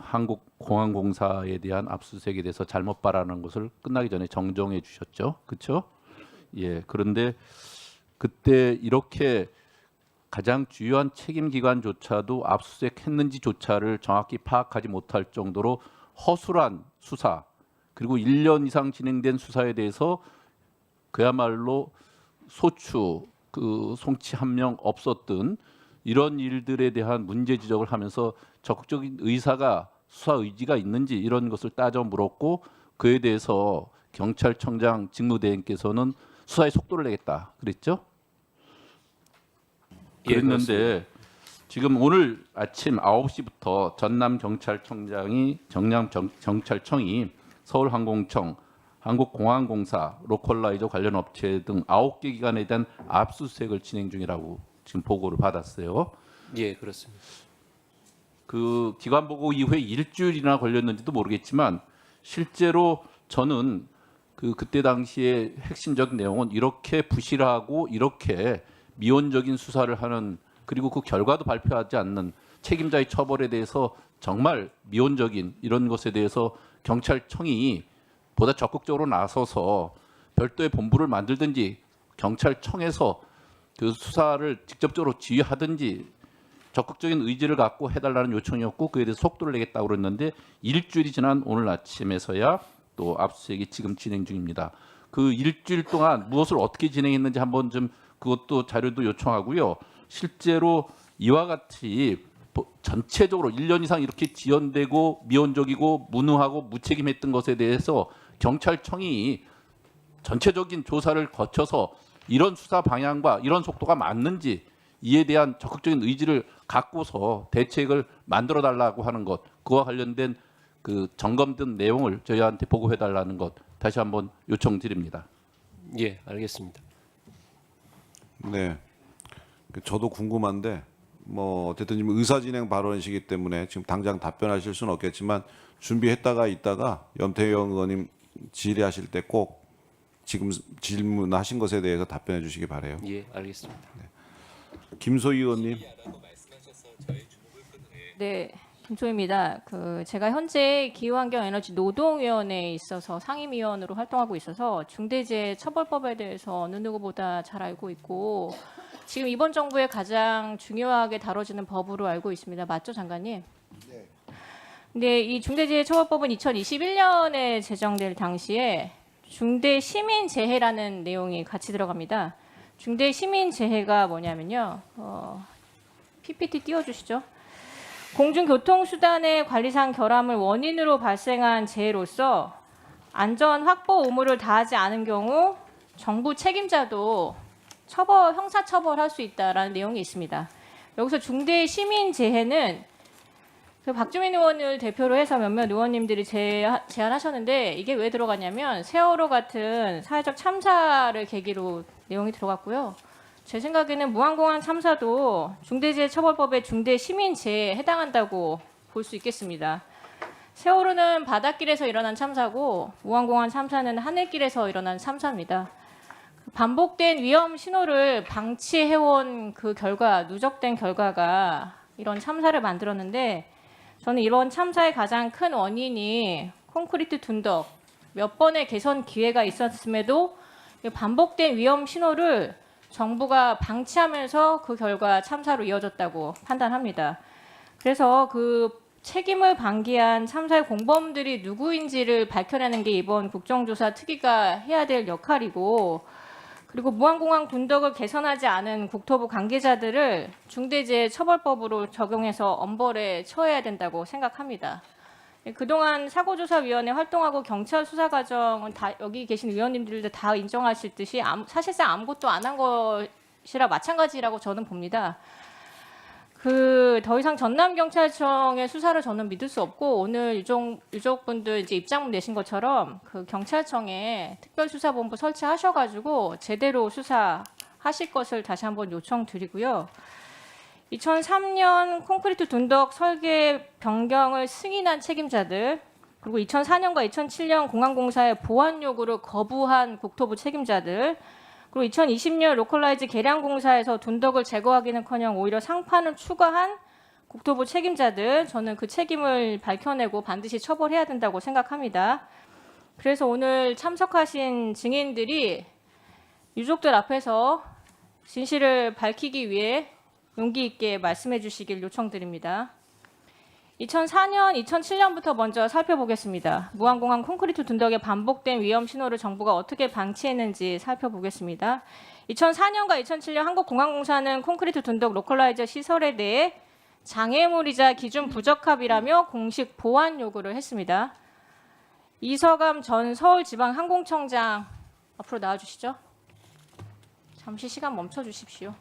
한국공항공사에 대한 압수수색에 대해서 잘못 발언한 것을 끝나기 전에 정정해 주셨죠. 그렇죠? 예. 그런데 그때 이렇게 가장 주요한 책임 기관조차도 압수수색했는지조차를 정확히 파악하지 못할 정도로 허술한 수사, 그리고 1년 이상 진행된 수사에 대해서 그야말로 소추, 송치 한 명 없었던 이런 일들에 대한 문제 지적을 하면서 적극적인 수사 의지가 있는지 이런 것을 따져 물었고, 그에 대해서 경찰청장 직무대행께서는 수사에 속도를 내겠다 그랬죠. 그랬는데 지금 오늘 아침 9시부터 전남 경찰청장이 경찰청이 서울항공청, 한국공항공사, 로컬라이저 관련 업체 등 9개 기관에 대한 압수수색을 진행 중이라고 지금 보고를 받았어요. 예, 그렇습니다. 그 기관 보고 이후에 일주일이나 걸렸는지도 모르겠지만 실제로 저는 그때 당시에 핵심적인 내용은 이렇게 부실하고 이렇게 미온적인 수사를 하는, 그리고 그 결과도 발표하지 않는 책임자의 처벌에 대해서 정말 미온적인 이런 것에 대해서 경찰청이 보다 적극적으로 나서서 별도의 본부를 만들든지 경찰청에서 그 수사를 직접적으로 지휘하든지 적극적인 의지를 갖고 해달라는 요청이었고, 그에 대해서 속도를 내겠다고 그랬는데 일주일이 지난 오늘 아침에서야 또 압수수색이 지금 진행 중입니다. 그 일주일 동안 무엇을 어떻게 진행했는지 한번 좀 그것도 자료도 요청하고요. 실제로 이와 같이 전체적으로 1년 이상 이렇게 지연되고 미온적이고 무능하고 무책임했던 것에 대해서 경찰청이 전체적인 조사를 거쳐서 이런 수사 방향과 이런 속도가 맞는지 이에 대한 적극적인 의지를 갖고서 대책을 만들어 달라고 하는 것, 그와 관련된 그 점검된 내용을 저희한테 보고해 달라는 것 다시 한번 요청드립니다. 예, 알겠습니다. 네, 저도 궁금한데 뭐 어쨌든 지금 의사진행 발언이시기 때문에 지금 당장 답변하실 수는 없겠지만 준비했다가 있다가 염태영 의원님 질의하실 때 꼭 지금 질문하신 것에 대해서 답변해 주시기 바래요. 예, 알겠습니다. 김소희 의원님. 네, 김소희입니다. 제가 현재 기후환경에너지 노동위원회에 있어서 상임위원으로 활동하고 있어서 중대재해처벌법에 대해서 어느 누구보다 잘 알고 있고 지금 이번 정부의 가장 중요하게 다뤄지는 법으로 알고 있습니다. 맞죠, 장관님? 네. 근데 이 중대재해처벌법은 2021년에 제정될 당시에 중대시민재해라는 내용이 같이 들어갑니다. 중대시민재해가 뭐냐면요. PPT 띄워주시죠. 공중교통수단의 관리상 결함을 원인으로 발생한 재해로서 안전 확보 의무를 다하지 않은 경우 정부 책임자도 형사처벌할 수 있다라는 내용이 있습니다. 여기서 중대시민재해는 그 박주민 의원을 대표로 해서 몇몇 의원님들이 제안하셨는데 이게 왜 들어갔냐면 세월호 같은 사회적 참사를 계기로 내용이 들어갔고요. 제 생각에는 무한공항 참사도 중대재해처벌법의 중대시민재해에 해당한다고 볼 수 있겠습니다. 세월호는 바닷길에서 일어난 참사고 무한공항 참사는 하늘길에서 일어난 참사입니다. 반복된 위험 신호를 방치해온 그 결과, 누적된 결과가 이런 참사를 만들었는데 저는 이런 참사의 가장 큰 원인이 콘크리트 둔덕, 몇 번의 개선 기회가 있었음에도 반복된 위험 신호를 정부가 방치하면서 그 결과 참사로 이어졌다고 판단합니다. 그래서 그 책임을 방기한 참사의 공범들이 누구인지를 밝혀내는 게 이번 국정조사 특위가 해야 될 역할이고, 그리고 무한공항 둔덕을 개선하지 않은 국토부 관계자들을 중대재해처벌법으로 적용해서 엄벌에 처해야 된다고 생각합니다. 그동안 사고조사위원회 활동하고 경찰 수사 과정은 다 여기 계신 의원님들도 다 인정하실 듯이 사실상 아무것도 안 한 것이라 마찬가지라고 저는 봅니다. 더 이상 전남경찰청의 수사를 저는 믿을 수 없고, 오늘 유족분들 이제 입장문 내신 것처럼 그 경찰청에 특별수사본부 설치하셔가지고 제대로 수사하실 것을 다시 한번 요청드리고요. 2003년 콘크리트 둔덕 설계 변경을 승인한 책임자들, 그리고 2004년과 2007년 공항공사의 보완 요구를 거부한 국토부 책임자들, 그리고 2020년 로컬라이즈 계량공사에서 둔덕을 제거하기는커녕 오히려 상판을 추가한 국토부 책임자들, 저는 그 책임을 밝혀내고 반드시 처벌해야 된다고 생각합니다. 그래서 오늘 참석하신 증인들이 유족들 앞에서 진실을 밝히기 위해 용기 있게 말씀해 주시길 요청드립니다. 2004년, 2007년부터 먼저 살펴보겠습니다. 무한공항 콘크리트 둔덕의 반복된 위험 신호를 정부가 어떻게 방치했는지 살펴보겠습니다. 2004년과 2007년 한국공항공사는 콘크리트 둔덕 로컬라이저 시설에 대해 장애물이자 기준 부적합이라며 공식 보완 요구를 했습니다. 이서감 전 서울지방항공청장 앞으로 나와주시죠. 잠시 시간 멈춰 주십시오.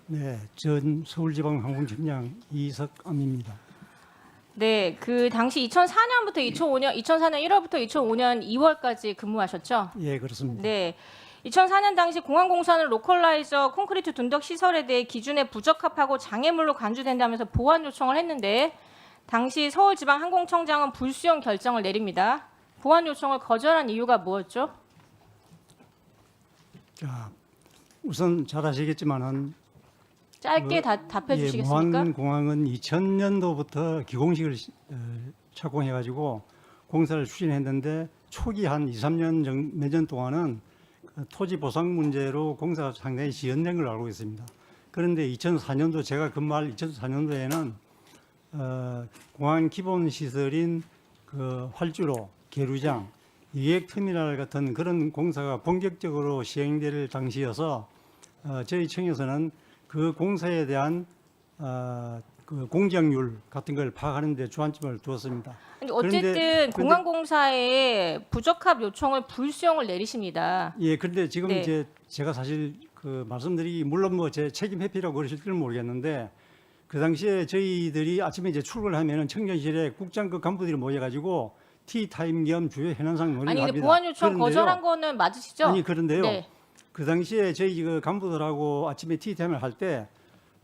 네, 전 서울지방항공청장 이석암입니다. 네, 그 당시 2004년부터 2004년 1월부터 2005년 2월까지 근무하셨죠? 예, 그렇습니다. 네. 2004년 당시 공항공사는 로컬라이저 콘크리트 둔덕 시설에 대해 기준에 부적합하고 장애물로 간주된다면서 보완 요청을 했는데 당시 서울지방항공청장은 불수용 결정을 내립니다. 보완 요청을 거절한 이유가 뭐였죠? 자, 우선 잘 아시겠지만은 짧게 답해 주시겠습니까? 무한공항은 2000년도부터 기공식을 착공해가지고 공사를 추진했는데 초기 한 2, 3년 몇 년 동안은 토지 보상 문제로 공사가 상당히 지연된 걸로 알고 있습니다. 그런데 2004년도 제가 근무할 2004년도에는 공항 기본 시설인 그 활주로, 계류장, 이객터미널 같은 그런 공사가 본격적으로 시행될 당시여서 저희 청에서는 그 공사에 대한 그 공정률 같은 걸 파악하는 데 주안점을 두었습니다. 어쨌든 공항공사에 부적합 요청을 불수용을 내리십니다. 예, 그런데 지금 네. 이제 제가 사실 그 말씀드리기 물론 뭐 제 책임 회피라고 그러실지는 모르겠는데 그 당시에 저희들이 아침에 이제 출근하면은 청년실에 국장급 간부들이 모여가지고 티타임 겸 주요 현안상 논의를 아니, 합니다. 근데 보완 요청 그런데요. 거절한 거는 맞으시죠? 아니 그런데요. 네. 그 당시에 저희 그 간부들하고 아침에 티타임을 할 때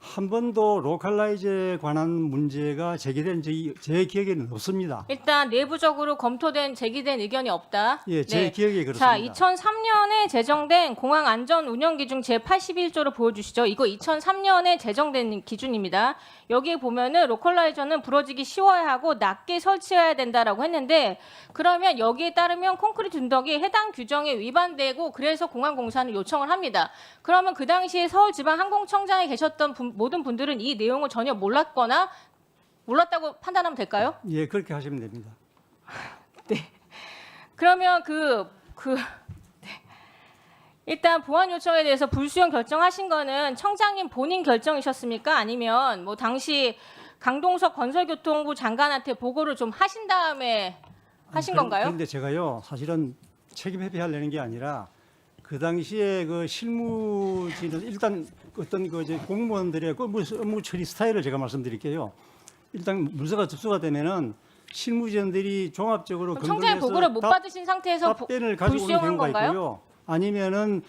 한 번도 로컬라이즈에 관한 문제가 제기된 제 기억에는 없습니다. 일단 내부적으로 검토된 제기된 의견이 없다. 예, 제 기억에 그렇습니다. 자, 2003년에 제정된 공항 안전 운영 기준 제 81조를 보여주시죠. 이거 2003년에 제정된 기준입니다. 여기에 보면은 로컬라이저는 부러지기 쉬워야 하고 낮게 설치해야 된다라고 했는데 그러면 여기에 따르면 콘크리트 둔덕이 해당 규정에 위반되고 그래서 공항공사는 요청을 합니다. 그러면 그 당시에 서울지방항공청장에 계셨던 모든 분들은 이 내용을 전혀 몰랐다고 판단하면 될까요? 예, 그렇게 하시면 됩니다. 네. 그러면 일단 보안 요청에 대해서 불수용 결정하신 거는 청장님 본인 결정이셨습니까? 아니면 뭐 당시 강동석 건설교통부 장관한테 보고를 좀 하신 다음에 하신 건가요? 그런데 제가요 사실은 책임 회피하려는 게 아니라 그 당시에 그 실무진은 일단 어떤 그 이제 공무원들의 그 업무 처리 스타일을 제가 말씀드릴게요. 일단 문서가 접수가 되면은 실무진들이 종합적으로 청장의 보고를 못 받으신 상태에서 답변을 가지고 오는 불수용한 경우가 건가요? 있고요. 아니면은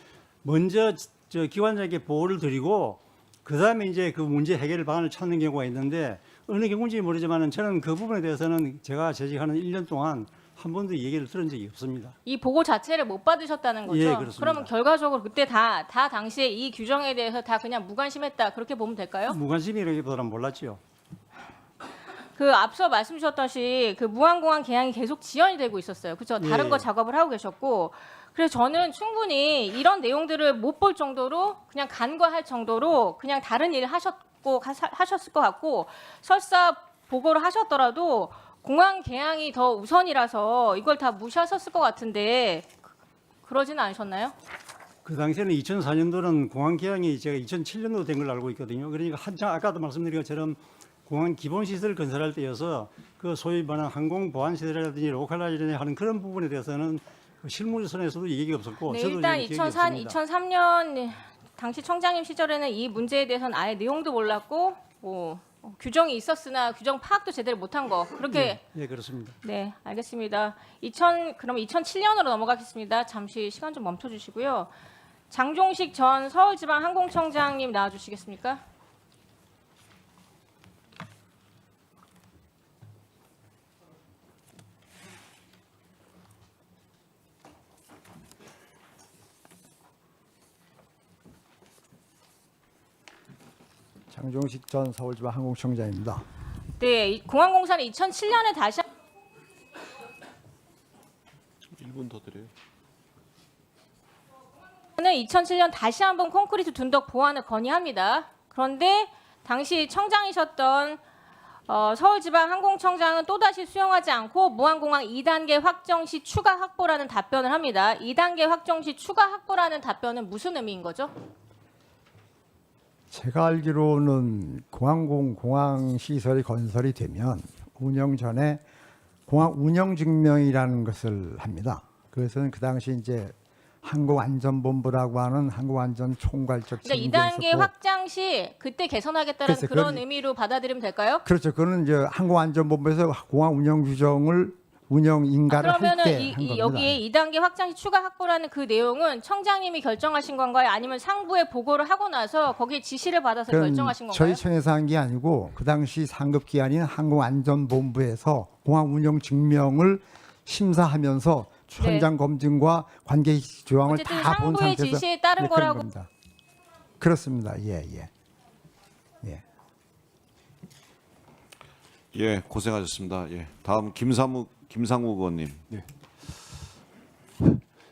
먼저 저 기관장에게 보고를 드리고 그 다음에 이제 그 문제 해결 방안을 찾는 경우가 있는데 어느 경우인지 모르지만은 저는 그 부분에 대해서는 제가 재직하는 1년 동안 한 번도 얘기를 들은 적이 없습니다. 이 보고 자체를 못 받으셨다는 거죠? 예, 그렇습니다. 그러면 결과적으로 그때 다 당시에 이 규정에 대해서 다 그냥 무관심했다 그렇게 보면 될까요? 무관심이라기보다는 몰랐죠. 그 앞서 말씀 주셨듯이 그 무한공항 개항이 계속 지연이 되고 있었어요. 그렇죠? 다른 예. 거 작업을 하고 계셨고 그래서 저는 충분히 이런 내용들을 못 볼 정도로 그냥 간과할 정도로 그냥 다른 일을 하셨을 것 같고 설사 보고를 하셨더라도 공항 개항이 더 우선이라서 이걸 다 무시하셨을 것 같은데 그러지는 않으셨나요? 그 당시에는 2004년도는 공항 개항이 제가 2007년도 된 걸로 알고 있거든요. 그러니까 한창 아까도 말씀드린 것처럼 공항 기본 시설 건설할 때여서 그 소위 말하는 항공 보안 시설이라든지 로컬라이징 하는 그런 부분에 대해서는 그 실무선에서도 얘기가 없었고 네, 저도 일단 기억이 없습니다. 2003년 당시 청장님 시절에는 이 문제에 대해서는 아예 내용도 몰랐고 뭐 규정이 있었으나 규정 파악도 제대로 못한 거 그렇게 네, 그렇습니다. 네, 알겠습니다. 그럼 2007년으로 넘어가겠습니다. 잠시 시간 좀 멈춰 주시고요. 장종식 전 서울지방항공청장님 나와 주시겠습니까? 장종식 전 서울지방항공청장입니다. 네, 공항공사는 2007년에 다시 1분 더 드려요. 2007년 다시 한번 콘크리트 둔덕 보완을 건의합니다. 그런데 당시 청장이셨던 서울지방항공청장은 또다시 수용하지 않고 무한공항 2단계 확정 시 추가 확보라는 답변을 합니다. 2단계 확정 시 추가 확보라는 답변은 무슨 의미인 거죠? 제가 알기로는 공항 시설이 건설이 되면 운영 전에 공항 운영 증명이라는 것을 합니다. 그것은 그 당시 이제 항공안전본부라고 하는 항공안전총괄적 책임이 그러니까 2단계 있었고, 확장 시 그때 개선하겠다는 글쎄, 그런 그건- 의미로 받아들이면 될까요? 그렇죠. 그거는 이제 항공안전본부에서 공항 운영 규정을 운영 인가를 할 그러면은 때 한 겁니다. 여기에 2단계 확장 시 추가 확보라는 그 내용은 청장님이 결정하신 건가요? 아니면 상부에 보고를 하고 나서 거기에 지시를 받아서 그건 결정하신 건가요? 저희 청에서 한 게 아니고 그 당시 상급 기관인 항공안전본부에서 공항 운영 증명을 심사하면서 현장 검증과 관계 조항을 어쨌든 다 본 상부의 상태에서 지시에 따른 네, 그런 거라고. 겁니다. 그렇습니다. 예. 예, 고생하셨습니다. 예, 다음 김상욱 의원님.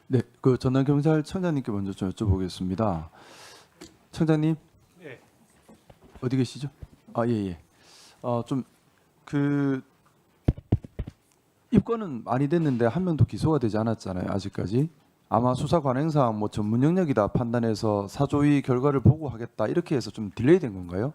네, 그 전남 경찰청장님께 먼저 좀 여쭤보겠습니다. 청장님, 네. 어디 계시죠? 아, 예. 좀 그 입건은 많이 됐는데 한 명도 기소가 되지 않았잖아요, 아직까지. 아마 수사 관행상 뭐 전문 영역이다 판단해서 사조위 결과를 보고 하겠다 이렇게 해서 좀 딜레이 된 건가요?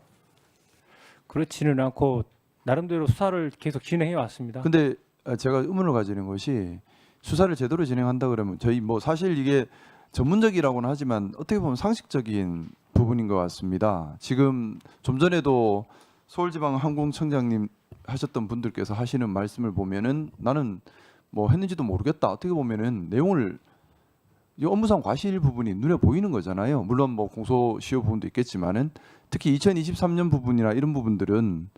그렇지는 않고 나름대로 수사를 계속 진행해 왔습니다. 근데 제가 의문을 가지는 것이 수사를 제대로 진행한다 그러면 저희 뭐 사실 이게 전문적이라고는 하지만 어떻게 보면 상식적인 부분인 것 같습니다. 지금 좀 전에도 서울지방항공청장님 하셨던 분들께서 하시는 말씀을 보면은 나는 뭐 했는지도 모르겠다. 어떻게 보면은 내용을 이 업무상 과실 부분이 눈에 보이는 거잖아요. 물론 뭐 공소시효 부분도 있겠지만은 특히 2023년 부분이나 이런 부분들은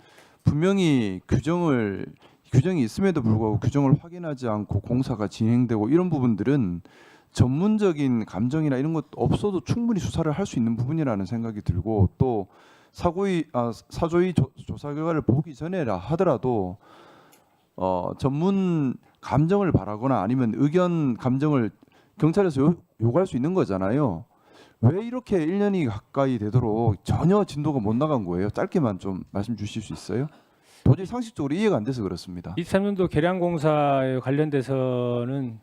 분명히 규정이 있음에도 불구하고 규정을 확인하지 않고 공사가 진행되고 이런 부분들은 전문적인 감정이나 이런 것 없어도 충분히 수사를 할 수 있는 부분이라는 생각이 들고 또 사조위 조사 결과를 보기 전에라 하더라도 전문 감정을 바라거나 아니면 의견 감정을 경찰에서 요구할 수 있는 거잖아요. 왜 이렇게 1년이 가까이 되도록 전혀 진도가 못 나간 거예요? 짧게만 좀 말씀 주실 수 있어요? 도저히 상식적으로 이해가 안 돼서 그렇습니다. 23년도 계량공사에 관련돼서는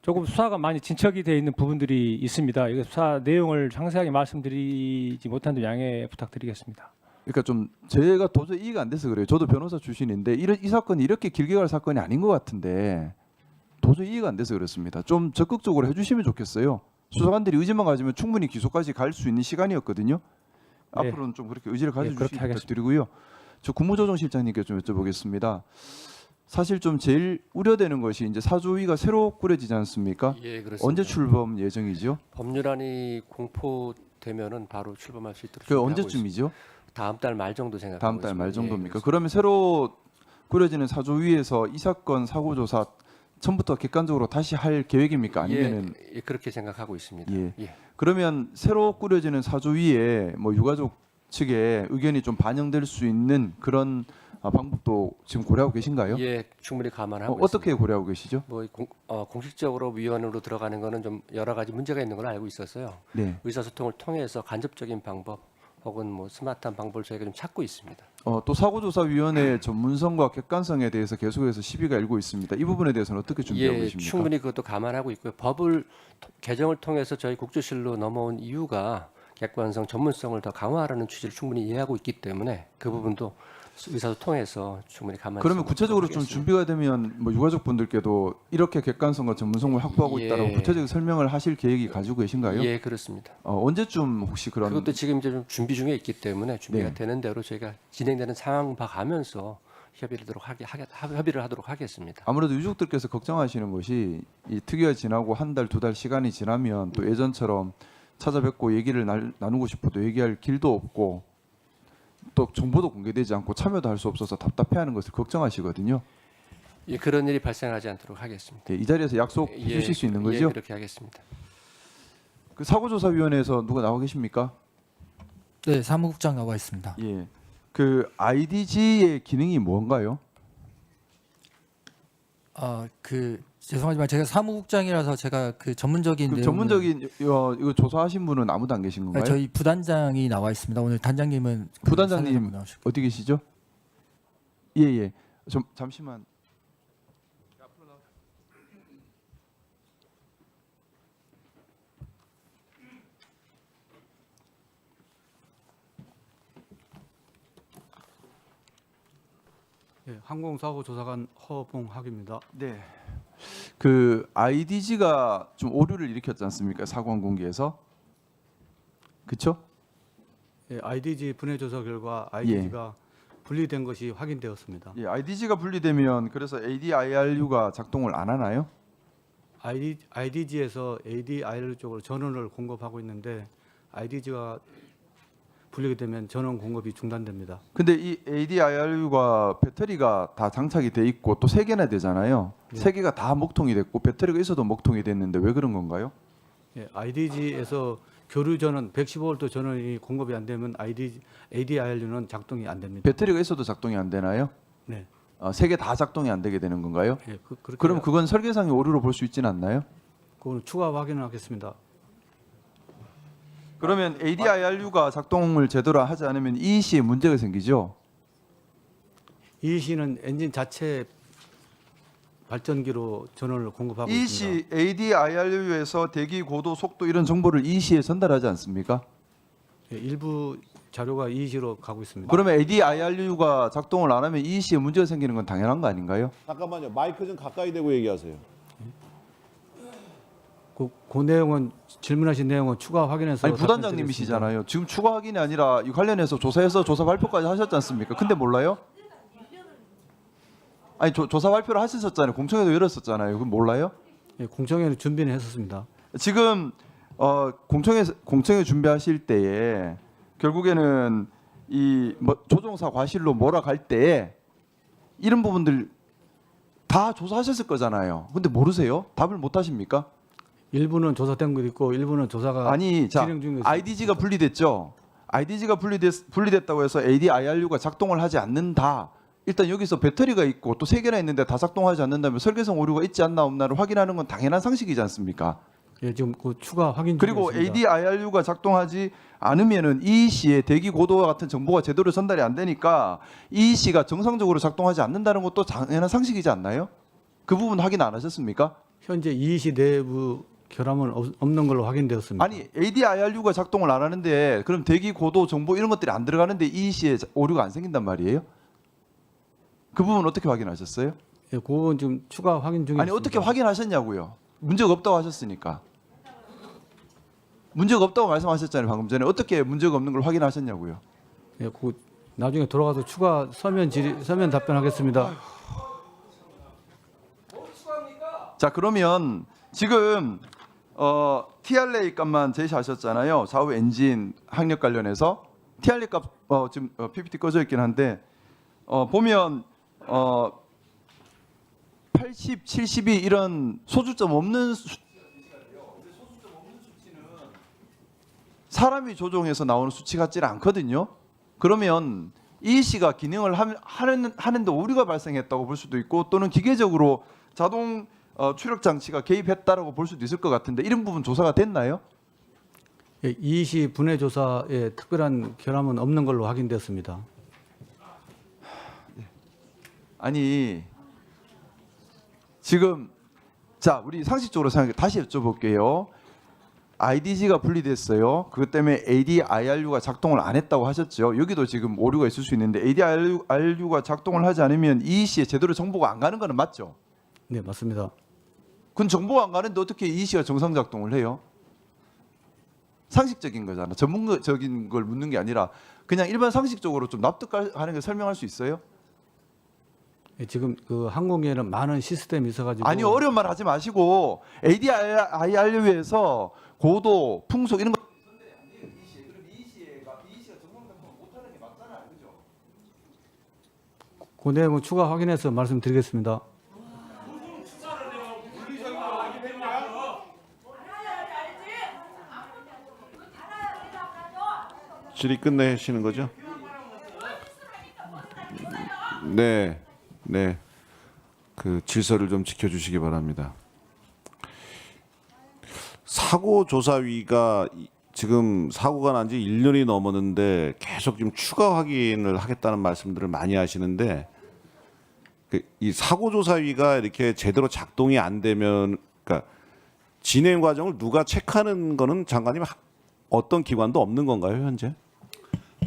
조금 수사가 많이 진척이 되어 있는 부분들이 있습니다. 이거 수사 내용을 상세하게 말씀드리지 못한 점 양해 부탁드리겠습니다. 그러니까 좀 제가 도저히 이해가 안 돼서 그래요. 저도 변호사 출신인데 이 사건이 이렇게 길게 갈 사건이 아닌 것 같은데 도저히 이해가 안 돼서 그렇습니다. 좀 적극적으로 해주시면 좋겠어요. 수사관들이 의지만 가지면 충분히 기소까지 갈 수 있는 시간이었거든요. 네. 앞으로는 좀 그렇게 의지를 그렇게 가져주시기 하겠습니다. 부탁드리고요. 저 국무조정실장님께 좀 여쭤보겠습니다. 사실 좀 제일 우려되는 것이 이제 사조위가 새로 꾸려지지 않습니까? 예, 그렇습니다. 언제 출범 예정이죠? 법률안이 공포되면은 바로 출범할 수 있도록 그 준비하고 언제쯤이죠? 있습니다. 다음 달 말 정도 생각하고 다음 달 말 있습니다. 예, 정도입니까? 그렇습니다. 그러면 새로 꾸려지는 사조위에서 이 사건 사고 조사 처음부터 객관적으로 다시 할 계획입니까? 아니면은 예, 그렇게 생각하고 있습니다. 예. 예. 그러면 새로 꾸려지는 사조위에 뭐 유가족 측의 의견이 좀 반영될 수 있는 그런 방법도 지금 고려하고 계신가요? 예, 충분히 감안하고 어떻게 있습니다. 고려하고 계시죠? 뭐 공식적으로 위원으로 들어가는 거는 좀 여러 가지 문제가 있는 걸 알고 있어서요. 네. 의사소통을 통해서 간접적인 방법 혹은 뭐 스마트한 방법을 저희가 좀 찾고 있습니다. 또 사고조사위원회의 전문성과 객관성에 대해서 계속해서 시비가 일고 있습니다. 이 부분에 대해서는 어떻게 준비하고 예, 계십니까? 충분히 그것도 감안하고 있고요. 법을 개정을 통해서 저희 국조실로 넘어온 이유가 객관성, 전문성을 더 강화하라는 취지를 충분히 이해하고 있기 때문에 그 부분도 의사소통해서 충분히 감안. 그러면 구체적으로 좀 준비가 되면 뭐 유가족분들께도 이렇게 객관성과 전문성을 확보하고 예. 있다라고 구체적인 설명을 하실 계획이 가지고 계신가요? 예, 그렇습니다. 언제쯤 혹시 그런 그것도 지금 이제 좀 준비 중에 있기 때문에 준비가 네. 되는 대로 저희가 진행되는 상황 봐가면서 협의를 하도록 하겠습니다. 아무래도 유족들께서 걱정하시는 것이 이 특위가 지나고 한 달, 두 달 시간이 지나면 또 예전처럼 찾아뵙고 얘기를 나누고 싶어도 얘기할 길도 없고 또 정보도 공개되지 않고 참여도 할 수 없어서 답답해하는 것을 걱정하시거든요. 예, 그런 일이 발생하지 않도록 하겠습니다. 네, 이 자리에서 약속해 예, 주실 수 있는 예, 거죠? 그렇게 하겠습니다. 그 사고조사위원회에서 누가 나와 계십니까? 네, 사무국장 나와 있습니다. 예. 그 IDG의 기능이 뭔가요? 죄송하지만 제가 사무국장이라서 제가 그 전문적인 그 내용을- 전문적인 이거 조사하신 분은 아무도 안 계신 건가요? 저희 부단장이 나와 있습니다. 오늘 단장님은 부단장님 어디 계시죠? 예. 좀 잠시만. 예, 항공사고조사관 허봉학입니다. 네. 그 IDG가 좀 오류를 일으켰지 않습니까? 사고 항공기에서. 그렇죠? 예, IDG 분해 조사 결과 IDG가 분리된 것이 확인되었습니다. 예, IDG가 분리되면 그래서 ADIRU가 작동을 안 하나요? IDG에서 ADIR 쪽으로 전원을 공급하고 있는데 IDG가 분리게 되면 전원 공급이 중단됩니다. 근데 이 ADIRU가 배터리가 다 장착이 돼 있고 또 3개나 되잖아요. 네. 3개가 다 먹통이 됐고 배터리가 있어도 먹통이 됐는데 왜 그런 건가요? 예, IDG에서 교류 전원 115V 전원이 공급이 안 되면 ADIRU는 작동이 안 됩니다. 배터리가 있어도 작동이 안 되나요? 네. 3개 다 작동이 안 되게 되는 건가요? 예, 그렇게 그럼 그건 설계상의 오류로 볼 수 있지는 않나요? 그거는 추가 확인을 하겠습니다. 그러면 ADIRU가 작동을 제대로 하지 않으면 EEC에 문제가 생기죠? EEC는 엔진 자체 발전기로 전원을 공급하고 있습니다. EEC, ADIRU에서 대기 고도, 속도 이런 정보를 EEC에 전달하지 않습니까? 예, 일부 자료가 EEC로 가고 있습니다. 그러면 ADIRU가 작동을 안 하면 EEC에 문제가 생기는 건 당연한 거 아닌가요? 잠깐만요. 마이크 좀 가까이 대고 얘기하세요. 그 내용은 질문하신 내용은 추가 확인해서 아니 부단장님이시잖아요. 지금 추가 확인이 아니라 이 관련해서 조사해서 조사 발표까지 하셨지 않습니까? 근데 몰라요? 아니 조사 발표를 하셨었잖아요. 공청회도 열었었잖아요. 그럼 몰라요? 예, 공청회는 준비는 했었습니다. 지금 공청회 준비하실 때에 결국에는 이 조종사 과실로 몰아갈 때에 이런 부분들 다 조사하셨을 거잖아요. 근데 모르세요? 답을 못 하십니까? 일부는 조사된 거 있고 일부는 조사가 아니 자 진행 중에 있습니다. IDG가 분리됐죠. IDG가 분리됐다고 해서 ADIRU가 작동을 하지 않는다. 일단 여기서 배터리가 있고 또 3개나 있는데 다 작동하지 않는다면 설계상 오류가 있지 않나 없나를 확인하는 건 당연한 상식이지 않습니까? 예, 지금 그 추가 확인 중에 그리고 있습니다. ADIRU가 작동하지 않으면은 EEC의 대기 고도와 같은 정보가 제대로 전달이 안 되니까 EEC가 정상적으로 작동하지 않는다는 것도 당연한 상식이지 않나요? 그 부분 확인 안 하셨습니까? 현재 이의시 내부 결함은 없는 걸로 확인되었습니다. 아니 ADIRU가 작동을 안 하는데 그럼 대기 고도 정보 이런 것들이 안 들어가는데 이의시에 오류가 안 생긴단 말이에요? 그 부분 어떻게 확인하셨어요? 예, 그 부분 지금 추가 확인 중에 아니 있습니다. 어떻게 확인하셨냐고요? 문제가 없다고 하셨으니까. 문제가 없다고 말씀하셨잖아요 방금 전에. 어떻게 문제가 없는 걸 확인하셨냐고요? 예, 그 나중에 돌아가서 추가 서면 답변하겠습니다. 자 그러면 지금 TRA 값만 제시하셨잖아요. 좌우 엔진 학력 관련해서 TRA 값 지금 PPT 꺼져 있긴 한데 보면 80, 72 이런 소주점 없는 사람이 조종해서 나오는 수치 같지는 않거든요. 그러면 이의시가 기능을 하는데 오류가 발생했다고 볼 수도 있고 또는 기계적으로 자동 추력 장치가 개입했다라고 볼 수도 있을 것 같은데 이런 부분 조사가 됐나요? 예, 이의시 분해 조사에 특별한 결함은 없는 걸로 확인되었습니다. 아니 지금 자 우리 상식적으로 생각해 다시 여쭤볼게요. IDG가 분리됐어요. 그것 때문에 ADIRU가 작동을 안 했다고 하셨죠. 여기도 지금 오류가 있을 수 있는데 ADIRU가 작동을 하지 않으면 이의시에 제대로 정보가 안 가는 거는 맞죠? 네, 맞습니다. 그건 정보가 안 가는데 어떻게 이의시가 정상 작동을 해요? 상식적인 거잖아. 전문적인 걸 묻는 게 아니라 그냥 일반 상식적으로 좀 납득하는 게 설명할 수 있어요? 예, 지금 그 항공기에는 많은 시스템이 있어가지고 아니 어려운 말 하지 마시고 ADIRU에서 고도, 풍속 이런 거 그 내용은 추가 확인해서 말씀드리겠습니다. 질의 끝내시는 거죠? 네, 네. 그 질서를 좀 지켜주시기 바랍니다. 사고조사위가 지금 사고가 난 지 1년이 넘었는데 계속 지금 추가 확인을 하겠다는 말씀들을 많이 하시는데 이 사고조사위가 이렇게 제대로 작동이 안 되면 그러니까 진행 과정을 누가 체크하는 거는 장관님 어떤 기관도 없는 건가요 현재?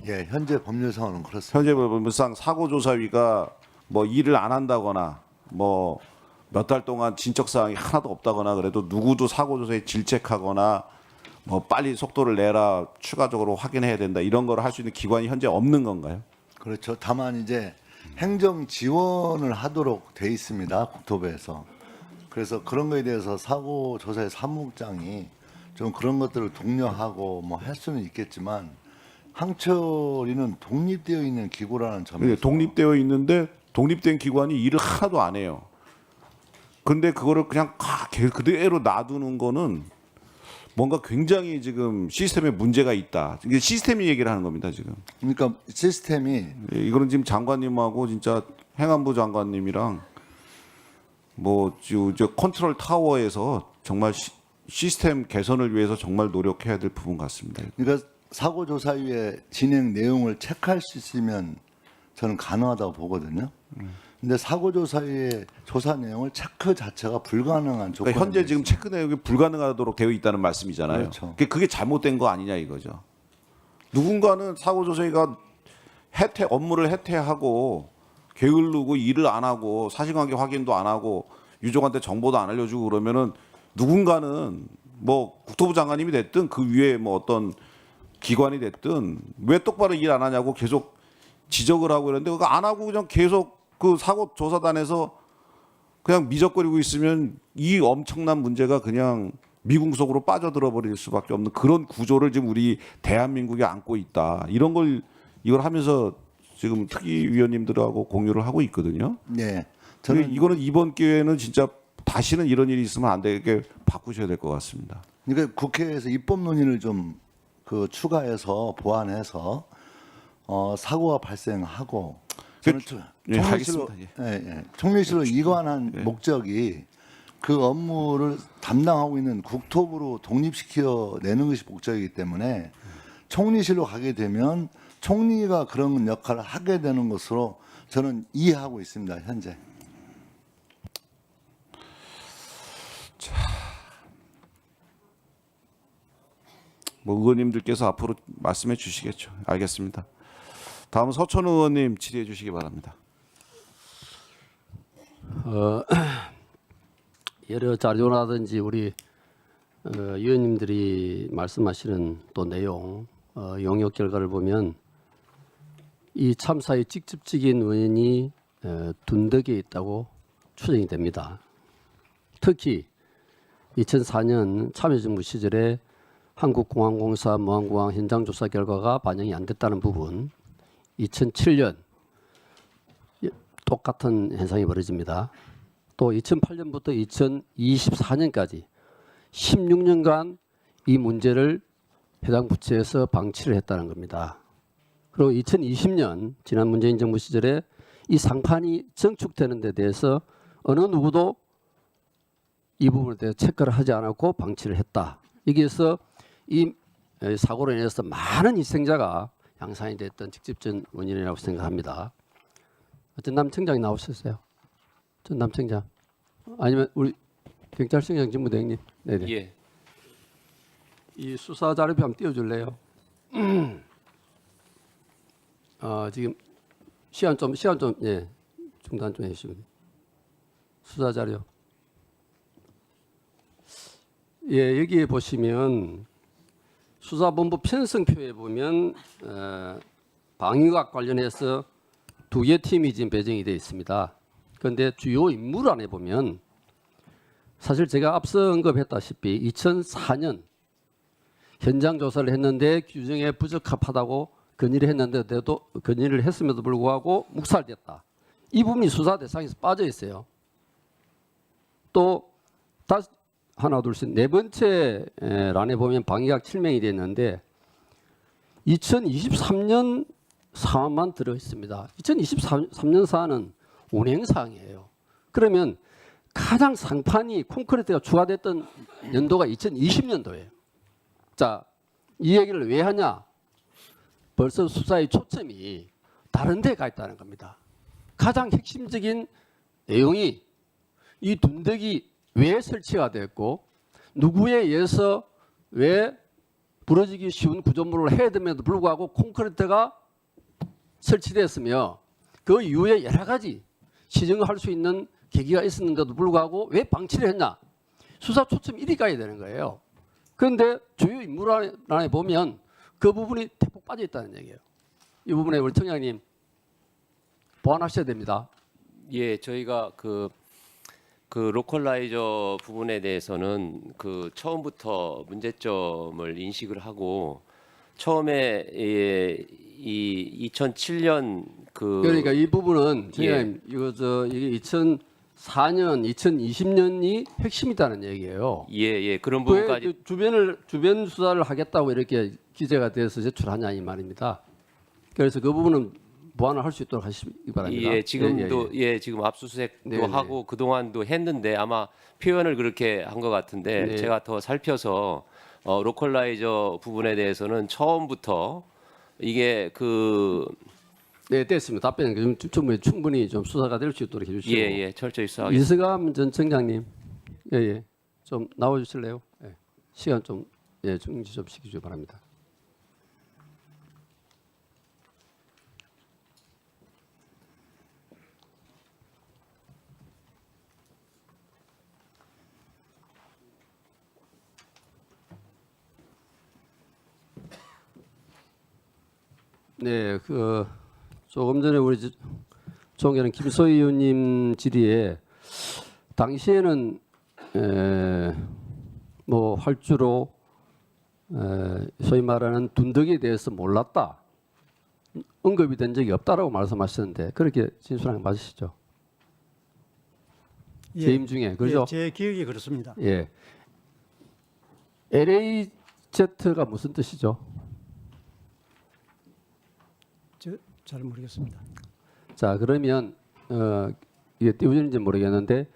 예, 현재 법률상으로는 그렇습니다. 현재 법률상 사고조사위가 뭐 일을 안 한다거나 뭐 몇 달 동안 진척 사항이 하나도 없다거나 그래도 누구도 사고조사에 질책하거나 뭐 빨리 속도를 내라 추가적으로 확인해야 된다 이런 거를 할 수 있는 기관이 현재 없는 건가요? 그렇죠. 다만 이제 행정 지원을 하도록 돼 있습니다. 국토부에서. 그래서 그런 거에 대해서 사고조사의 사무국장이 좀 그런 것들을 독려하고 뭐 할 수는 있겠지만 항철이는 독립되어 있는 기구라는 점에서 독립되어 있는데 독립된 기관이 일을 하나도 안 해요. 근데 그거를 그냥 그대로 놔두는 거는 뭔가 굉장히 지금 시스템에 문제가 있다. 이게 시스템이 얘기를 하는 겁니다 지금. 그러니까 시스템이 이거는 지금 장관님하고 진짜 행안부 장관님이랑 뭐 저 컨트롤 타워에서 정말 시스템 개선을 위해서 정말 노력해야 될 부분 같습니다. 그러니까 사고조사위의 진행 내용을 체크할 수 있으면 저는 가능하다고 보거든요. 근데 사고조사위의 조사 내용을 체크 자체가 불가능한 조건. 그러니까 현재 지금 체크 내용이 불가능하도록 되어 있다는 말씀이잖아요. 그렇죠. 그게 잘못된 거 아니냐 이거죠. 누군가는 사고조사위가 업무를 해태하고 게을르고 일을 안 하고 사실관계 확인도 안 하고 유족한테 정보도 안 알려주고 그러면은 누군가는 뭐 국토부 장관님이 됐든 그 위에 뭐 어떤 기관이 됐든 왜 똑바로 일 안 하냐고 계속 지적을 하고 이러는데 그거 안 하고 그냥 계속 그 사고조사단에서 그냥 미적거리고 있으면 이 엄청난 문제가 그냥 미궁속으로 빠져들어 버릴 수밖에 없는 그런 구조를 지금 우리 대한민국이 안고 있다. 이걸 하면서 지금 특위위원님들하고 공유를 하고 있거든요. 네. 저는 이거는 이번 기회에는 진짜 다시는 이런 일이 있으면 안 되게 바꾸셔야 될 것 같습니다. 그러니까 국회에서 입법 논의를 좀 추가해서 보완해서 사고가 발생하고 총리실로 이관한 목적이 그 업무를 담당하고 있는 국토부로 독립시켜 내는 것이 목적이기 때문에 총리실로 가게 되면 총리가 그런 역할을 하게 되는 것으로 저는 이해하고 있습니다. 현재. 뭐 의원님들께서 앞으로 말씀해 주시겠죠. 알겠습니다. 다음 서천 의원님 질의해 주시기 바랍니다. 여러 자료라든지 우리 위원님들이 말씀하시는 또 내용, 용역 결과를 보면 이 참사의 직접적인 원인이 둔덕에 있다고 추정이 됩니다. 특히 2004년 참여정부 시절에 한국공항공사 무안공항 현장 조사 결과가 반영이 안 됐다는 부분, 2007년 똑같은 현상이 벌어집니다. 또 2008년부터 2024년까지 16년간 이 문제를 해당 부처에서 방치를 했다는 겁니다. 그리고 2020년 지난 문재인 정부 시절에 이 상판이 증축되는 데 대해서 어느 누구도 이 부분에 대해 체크를 하지 않았고 방치를 했다. 여기에서 이 사고로 인해서 많은 희생자가 양산이 됐던 직접적인 원인이라고 생각합니다. 전남청장이 나오셨어요? 전남청장 아니면 우리 경찰청장 전무대행님. 네네. 예. 이 수사 자료표 한번 띄워줄래요? 지금 시간 좀 예, 중단 좀 해주시고. 수사 자료. 예, 여기에 보시면 수사본부 편성표에 보면 방위각 관련해서 2개 팀이 지금 배정이 되어 있습니다. 그런데 주요 인물 안에 보면 사실 제가 앞서 언급했다시피 2004년 현장 조사를 했는데 규정에 부적합하다고 건의를 했는데도 건의를 했음에도 불구하고 묵살됐다. 이 부분이 수사 대상에서 빠져 있어요. 또 다시 하나 둘셋 네 번째 란에 보면 방위각 7명이 됐는데 2023년 사안만 들어 있습니다. 2023년 사안은 운행 사항이에요. 그러면 가장 상판이 콘크리트가 추가됐던 연도가 2020년도예요. 자, 이 얘기를 왜 하냐? 벌써 수사의 초점이 다른 데 가 있다는 겁니다. 가장 핵심적인 내용이 이 둔덕이 왜 설치가 됐고 누구에 의해서 왜 부러지기 쉬운 구조물을 해야 됨에도 불구하고 콘크리트가 설치됐으며 그 이후에 여러 가지 시정을 할 수 있는 계기가 있었는데도 불구하고 왜 방치를 했냐? 수사 초점 1위 가야 되는 거예요. 그런데 주요 인물안에 보면 그 부분이 대폭 빠져 있다는 얘기예요. 이 부분에 우리 청장님 보완하셔야 됩니다. 예, 저희가 그 로컬라이저 부분에 대해서는 그 처음부터 문제점을 인식을 하고 처음에 이 2007년 그러니까 이 부분은 청장님 이게 2004년, 2020년이 핵심이다는 얘기예요. 예, 그런 부분까지 주변 수사를 하겠다고 이렇게 기재가 돼서 제출하냐 이 말입니다. 그래서 그 부분은 보완을 할 수 있도록 하시기 바랍니다. 예, 지금도 지금 압수수색도 네네. 하고 그 동안도 했는데 아마 표현을 그렇게 한 것 같은데 네. 제가 더 살펴서 로컬라이저 부분에 대해서는 처음부터 이게 네, 됐습니다. 답변은 충분히 좀 수사가 될 수 있도록 해주시고. 예, 철저히 수사하겠습니다. 이승감 전 청장님, 좀 나와주실래요? 예, 시간 좀 중지 좀 시키시기 바랍니다. 네, 조금 전에 우리 존경하는 김소희 의원님 질의에 당시에는 뭐 활주로 소위 말하는 둔덕에 대해서 몰랐다, 언급이 된 적이 없다라고 말씀하셨는데 그렇게 진술한 거 맞으시죠? 재임 중에 그렇죠? 제 기억이 그렇습니다. 예. LAZ가 무슨 뜻이죠? 잘 모르겠습니다. 자, 그러면 이게 띄워지는지 모르겠는데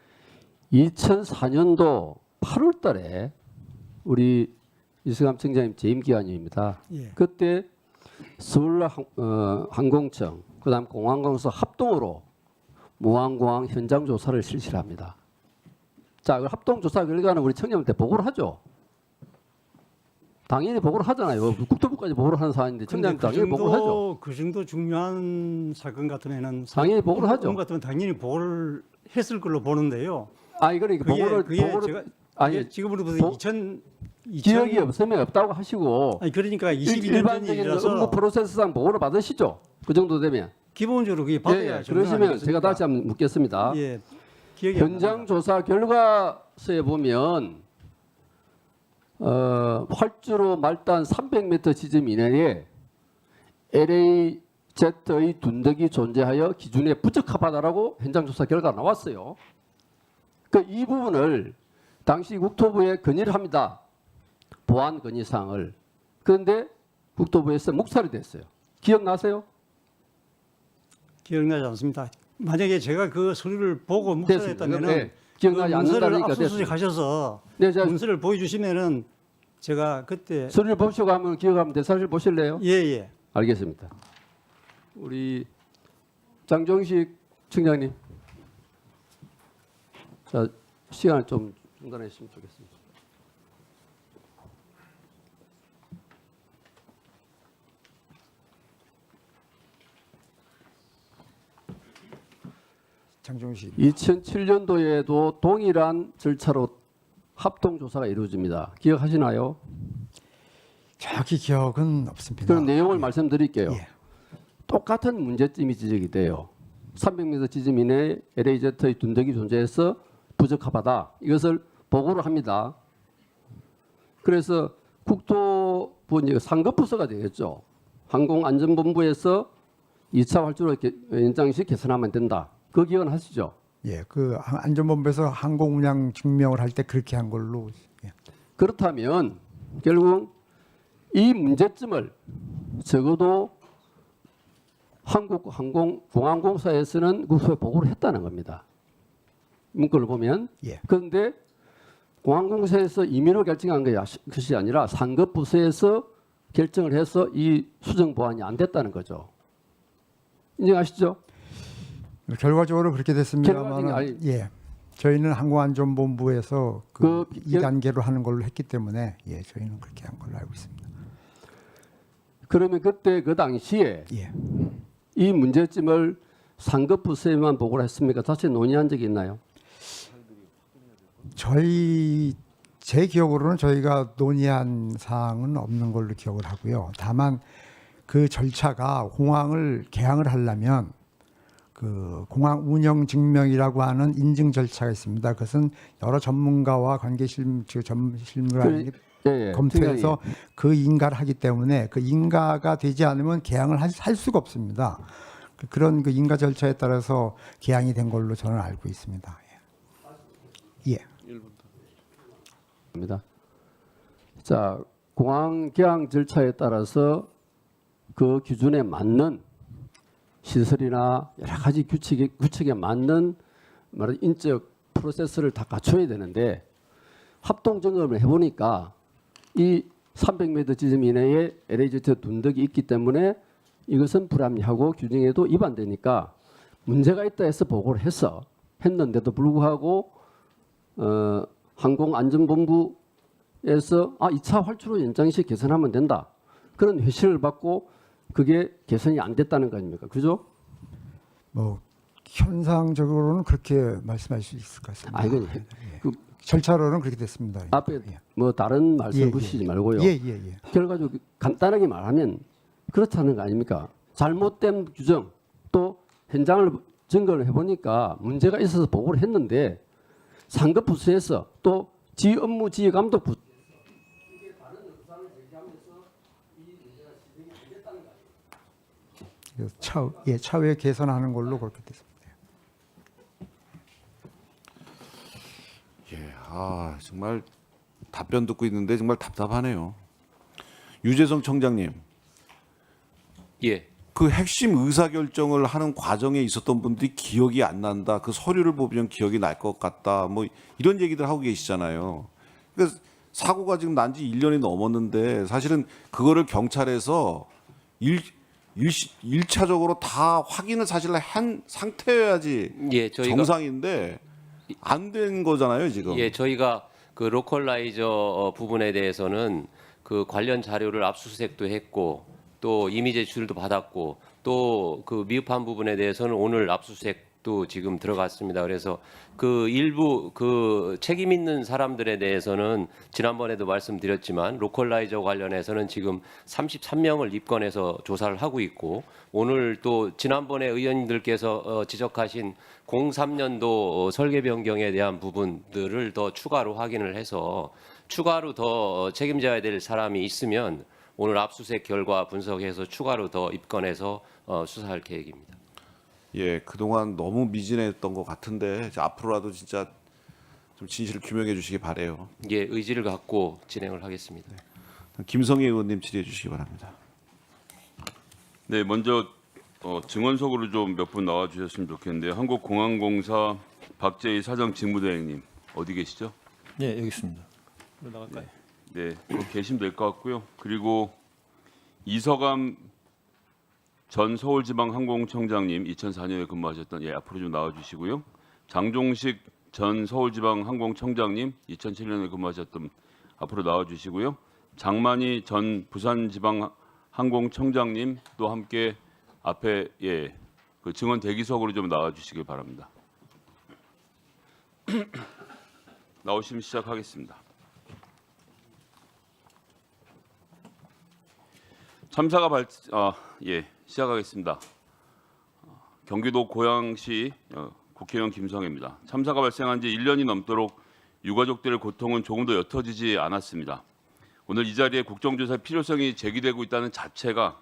2004년도 8월 달에 우리 이승감 청장님 재임 기간입니다. 예. 그때 서울 항공청 그다음 공항공사 합동으로 무안공항 현장 조사를 실시를 합니다. 자, 그 합동 조사 결과는 우리 청장님한테 보고를 하죠. 당연히 보고를 하잖아요. 국토부까지 보고를 하는 사안인데 청장님 당연히 보고를 하죠. 그 정도 중요한 사건 같으면은 당연히 보고를 하죠. 같으면 당연히 보고를 했을 걸로 보는데요. 아니 그러니까 보고를 제가 아니 지금으로부터 보- 기억이 없으면 없다고 하시고 아니 그러니까 22년 일반적인 전이라서 업무 프로세스상 보고를 받으시죠. 그 정도 되면. 기본적으로 그게 받아야 예, 그러시면 제가 다시 한번 묻겠습니다. 예, 기억이 안 현장 조사 결과서에 보면 활주로 말단 300m 지점 이내에 LAZ의 둔덕이 존재하여 기준에 부적합하다라고 현장 조사 결과가 나왔어요. 그러니까 이 부분을 당시 국토부에 건의를 합니다. 보안 건의 사항을. 그런데 국토부에서 묵살이 됐어요. 기억나세요? 기억나지 않습니다. 만약에 제가 그 서류를 보고 됐습니다. 묵살했다면은 네, 기억나지 않는다니까 압수수색 하셔서 네, 제가 문서를 보여주시면은 제가 그때 서류를 보시고 하면 기억하면 돼. 사실 보실래요? 예예. 알겠습니다. 우리 장종식 청장님, 자 시간을 좀 중단해 주시면 좋겠습니다. 장종식. 2007년도에도 동일한 절차로 합동 조사가 이루어집니다. 기억하시나요? 정확히 기억은 없습니다. 그런 내용을 말씀드릴게요. 예. 똑같은 문제점이 지적이 돼요. 300m 지점 이내에 LAZ의 둔덕이 존재해서 부적합하다. 이것을 보고를 합니다. 그래서 국토부 이제 상급부서가 되겠죠. 항공안전본부에서 2차 활주로 연장시 개선하면 된다. 그 기억하시죠? 예, 그 안전본부에서 항공 운항 증명을 할 때 그렇게 한 걸로. 예. 그렇다면 결국 이 문제점을 적어도 한국항공공항공사에서는 국토부에 보고를 했다는 겁니다. 문구를 보면. 예. 그런데 공항공사에서 임의로 결정한 것이 아니라 상급부서에서 결정을 해서 이 수정 보완이 안 됐다는 거죠. 인정하시죠? 결과적으로 그렇게 됐습니다만, 결과적인 예, 저희는 항공안전본부에서 그 2단계로 하는 걸로 했기 때문에 예, 저희는 그렇게 한 걸로 알고 있습니다. 그러면 그때 그 당시에 예. 이 문제점을 상급부서에만 보고를 했습니까? 다시 논의한 적이 있나요? 제 기억으로는 저희가 논의한 사항은 없는 걸로 기억을 하고요. 다만 그 절차가 공항을 개항을 하려면 그 공항 운영 증명이라고 하는 인증 절차가 있습니다. 그것은 여러 전문가와 실무라인이 검토해서 그 인가를 하기 때문에 그 인가가 되지 않으면 개항을 할 수가 없습니다. 그런 그 인가 절차에 따라서 개항이 된 걸로 저는 알고 있습니다. 예. 자, 공항 개항 절차에 따라서 그 기준에 맞는 시설이나 여러 가지 규칙에 맞는 말은 인적 프로세스를 다 갖춰야 되는데 합동 점검을 해보니까 이 300m 지점 이내에 LAZ 둔덕이 있기 때문에 이것은 불합리하고 규정에도 위반되니까 문제가 있다 해서 보고를 했는데도 불구하고 항공안전본부에서 2차 활주로 연장 시 개선하면 된다. 그런 회신을 받고 그게 개선이 안 됐다는 거 아닙니까? 그죠? 뭐 현상적으로는 그렇게 말씀할 수 있을 것 같습니다. 아니, 그 절차로는 그렇게 됐습니다. 앞에 뭐 다른 말씀 붙이지 말고요. 결과적으로 간단하게 말하면 그렇다는 거 아닙니까? 잘못된 규정 또 현장을 점검을 해보니까 문제가 있어서 보고를 했는데 상급부서에서 또 지업무 지휘감독부 차후에 개선하는 걸로 그렇게 됐습니다. 예, 정말 답변 듣고 있는데 정말 답답하네요. 유재성 청장님, 예. 그 핵심 의사 결정을 하는 과정에 있었던 분들이 기억이 안 난다. 그 서류를 보면 기억이 날 것 같다. 뭐 이런 얘기들 하고 계시잖아요. 그러니까 사고가 지금 난 지 1년이 넘었는데 사실은 그거를 경찰에서 일차적으로 다 확인을 사실 한 상태여야지 예, 저희가 정상인데 안 된 거잖아요, 지금. 예, 저희가 그 로컬라이저 부분에 대해서는 그 관련 자료를 압수수색도 했고 또 이미 제출도 받았고 또 그 미흡한 부분에 대해서는 오늘 압수수색도 지금 들어갔습니다. 그래서 그 일부 그 책임 있는 사람들에 대해서는 지난번에도 말씀드렸지만 로컬라이저 관련해서는 지금 33명을 입건해서 조사를 하고 있고 오늘 또 지난번에 의원님들께서 지적하신 03년도 설계 변경에 대한 부분들을 더 추가로 확인을 해서 추가로 더 책임져야 될 사람이 있으면 오늘 압수수색 결과 분석해서 추가로 더 입건해서 수사할 계획입니다. 예, 그동안 너무 미진했던 것 같은데 이제 앞으로라도 진짜 좀 진실을 규명해 주시기 바래요. 예, 의지를 갖고 진행을 하겠습니다. 김성애 의원님 질의해 주시기 바랍니다. 네, 먼저 증언석으로 좀 몇 분 나와 주셨으면 좋겠는데요. 한국공항공사 박재희 사장 직무대행님 어디 계시죠? 예, 여기 있습니다. 나갈까요? 네, 거기 계시면 될 것 같고요. 그리고 이서감 전 서울지방항공청장님 2004년에 근무하셨던 앞으로 좀 나와주시고요. 장종식 전 서울지방항공청장님 2007년에 근무하셨던 앞으로 나와주시고요. 장만희 전 부산지방항공청장님 또 함께 앞에 그 증언 대기석으로 좀 나와주시기 바랍니다. 나오시면 시작하겠습니다. 참사가 시작하겠습니다. 경기도 고양시 국회의원 김성애입니다. 참사가 발생한 지 1년이 넘도록 유가족들의 고통은 조금 더 옅어지지 않았습니다. 오늘 이 자리에 국정조사의 필요성이 제기되고 있다는 자체가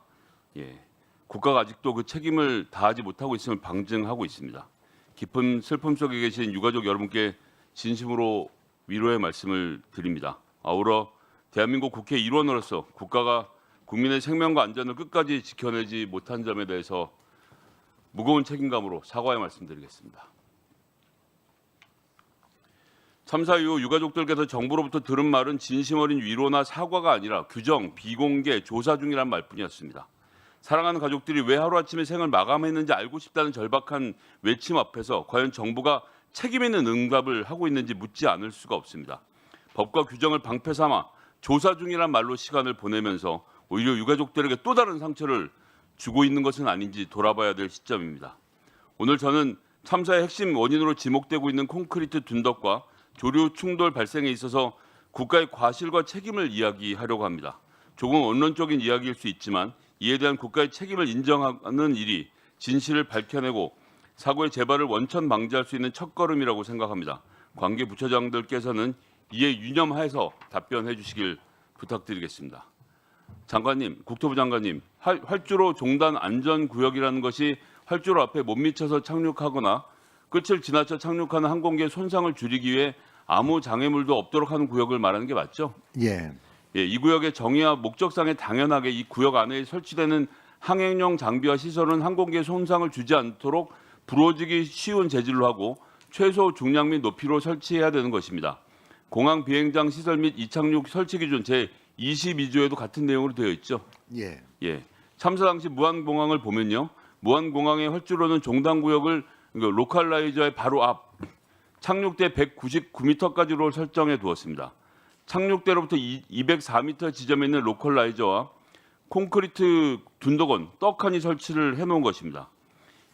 국가가 아직도 그 책임을 다하지 못하고 있음을 방증하고 있습니다. 깊은 슬픔 속에 계신 유가족 여러분께 진심으로 위로의 말씀을 드립니다. 아울러 대한민국 국회 일원으로서 국가가 국민의 생명과 안전을 끝까지 지켜내지 못한 점에 대해서 무거운 책임감으로 사과의 말씀드리겠습니다. 참사 이후 유가족들께서 정부로부터 들은 말은 진심 어린 위로나 사과가 아니라 규정, 비공개, 조사 중이란 말뿐이었습니다. 사랑하는 가족들이 왜 하루아침에 생을 마감했는지 알고 싶다는 절박한 외침 앞에서 과연 정부가 책임 있는 응답을 하고 있는지 묻지 않을 수가 없습니다. 법과 규정을 방패 삼아 조사 중이란 말로 시간을 보내면서 오히려 유가족들에게 또 다른 상처를 주고 있는 것은 아닌지 돌아봐야 될 시점입니다. 오늘 저는 참사의 핵심 원인으로 지목되고 있는 콘크리트 둔덕과 조류 충돌 발생에 있어서 국가의 과실과 책임을 이야기하려고 합니다. 조금 원론적인 이야기일 수 있지만 이에 대한 국가의 책임을 인정하는 일이 진실을 밝혀내고 사고의 재발을 원천 방지할 수 있는 첫걸음이라고 생각합니다. 관계 부처장들께서는 이에 유념하여서 답변해 주시길 부탁드리겠습니다. 장관님, 국토부 장관님, 활주로 종단 안전구역이라는 것이 활주로 앞에 못 미쳐서 착륙하거나 끝을 지나쳐 착륙하는 항공기의 손상을 줄이기 위해 아무 장애물도 없도록 하는 구역을 말하는 게 맞죠? 예. 이 구역의 정의와 목적상에 당연하게 이 구역 안에 설치되는 항행용 장비와 시설은 항공기에 손상을 주지 않도록 부러지기 쉬운 재질로 하고 최소 중량 및 높이로 설치해야 되는 것입니다. 공항 비행장 시설 및 이착륙 설치 기준 제22조에도 같은 내용으로 되어 있죠. 예. 참사 당시 무안공항을 보면요. 무안공항의 활주로는 종단구역을 로컬라이저의 바로 앞 착륙대 199m까지로 설정해 두었습니다. 착륙대로부터 204m 지점에 있는 로컬라이저와 콘크리트 둔덕원 떡하니 설치를 해놓은 것입니다.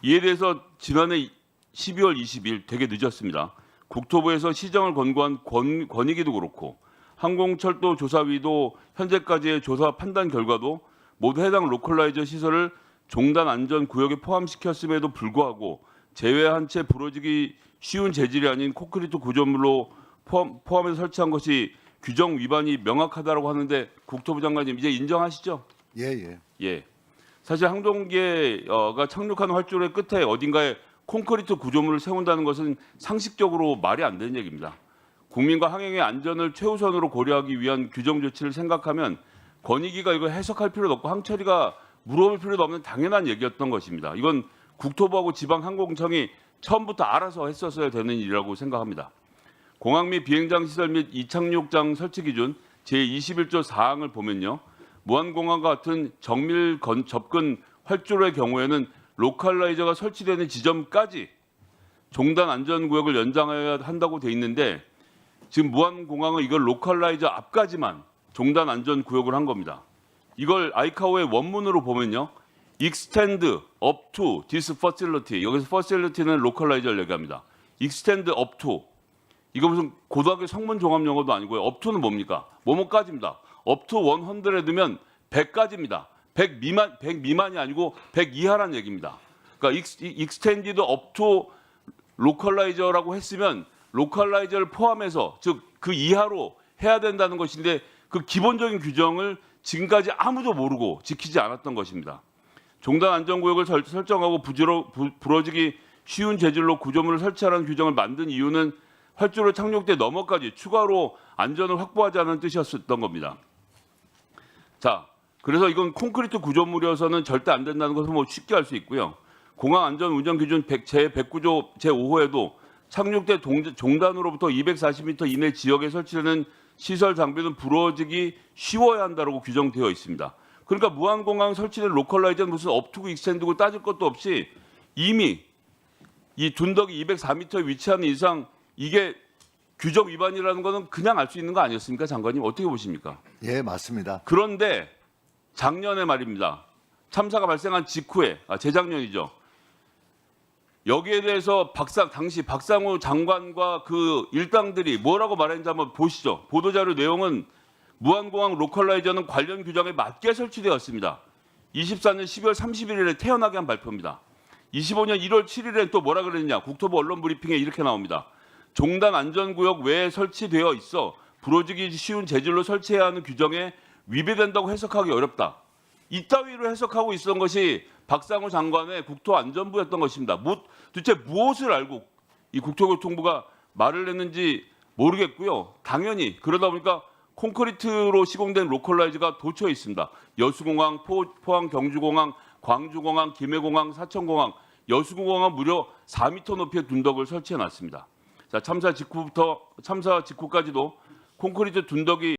이에 대해서 지난해 12월 20일 되게 늦었습니다. 국토부에서 시정을 권고한 권익위도 그렇고 항공철도조사위도 현재까지의 조사 판단 결과도 모두 해당 로컬라이저 시설을 종단 안전구역에 포함시켰음에도 불구하고 제외한 채 부러지기 쉬운 재질이 아닌 콘크리트 구조물로 포함해서 설치한 것이 규정 위반이 명확하다고 하는데 국토부 장관님 이제 인정하시죠? 예. 사실 항공기가 착륙하는 활주로의 끝에 어딘가에 콘크리트 구조물을 세운다는 것은 상식적으로 말이 안 되는 얘기입니다. 국민과 항행의 안전을 최우선으로 고려하기 위한 규정 조치를 생각하면 권익위가 이거 해석할 필요도 없고 항철이가 물어볼 필요도 없는 당연한 얘기였던 것입니다. 이건 국토부하고 지방항공청이 처음부터 알아서 했었어야 되는 일이라고 생각합니다. 공항 및 비행장 시설 및 이착륙장 설치 기준 제21조 4항을 보면요. 무안공항과 같은 정밀 접근 활주로의 경우에는 로컬라이저가 설치되는 지점까지 종단 안전구역을 연장해야 한다고 돼 있는데 지금 무안공항은 이걸 로컬라이저 앞까지만 종단 안전 구역을 한 겁니다. 이걸 아이카오의 원문으로 보면요. extend up to this facility. 여기서 facility는 로컬라이저를 얘기합니다. extend up to. 이거 무슨 고등학교 성문 종합 영어도 아니고요. up to는 뭡니까? 뭐뭐까지입니다. up to 100면 100까지입니다. 100 미만이 아니고 100 이하란 얘기입니다. 그러니까 extended up to 로컬라이저라고 했으면 로컬라이저를 포함해서 즉 그 이하로 해야 된다는 것인데 그 기본적인 규정을 지금까지 아무도 모르고 지키지 않았던 것입니다. 종단 안전구역을 설정하고 부러지기 쉬운 재질로 구조물을 설치하라는 규정을 만든 이유는 활주로 착륙 때 너머까지 추가로 안전을 확보하지 않은 뜻이었던 겁니다. 자, 그래서 이건 콘크리트 구조물이어서는 절대 안 된다는 것을 뭐 쉽게 알 수 있고요. 공항 안전 운영 기준 제109조 제5호에도 착륙 때 종단으로부터 240m 이내 지역에 설치되는 시설 장비는 부러지기 쉬워야 한다고 규정되어 있습니다. 그러니까 무안공항 설치된 로컬라이저는 무슨 업투고 익스텐드고 따질 것도 없이 이미 이 둔덕이 204m에 위치하는 이상 이게 규정 위반이라는 것은 그냥 알 수 있는 거 아니었습니까, 장관님? 어떻게 보십니까? 예, 맞습니다. 그런데 작년에 말입니다. 참사가 발생한 직후에, 재작년이죠. 여기에 대해서 당시 박상우 장관과 그 일당들이 뭐라고 말했는지 한번 보시죠. 보도자료 내용은 무안공항 로컬라이저는 관련 규정에 맞게 설치되었습니다. 24년 12월 31일에 태어나게 한 발표입니다. 25년 1월 7일에 또 뭐라 그랬느냐. 국토부 언론 브리핑에 이렇게 나옵니다. 종단 안전구역 외에 설치되어 있어 부러지기 쉬운 재질로 설치해야 하는 규정에 위배된다고 해석하기 어렵다. 이따위로 해석하고 있었던 것이 박상우 장관의 국토안전부였던 것입니다. 도대체 무엇을 알고 이 국토교통부가 말을 했는지 모르겠고요. 당연히 그러다 보니까 콘크리트로 시공된 로컬라이저가 도처에 있습니다. 여수공항, 포항 경주공항, 광주공항, 김해공항, 사천공항, 여수공항은 무려 4m 높이의 둔덕을 설치해놨습니다. 자, 참사 직후까지도 콘크리트 둔덕이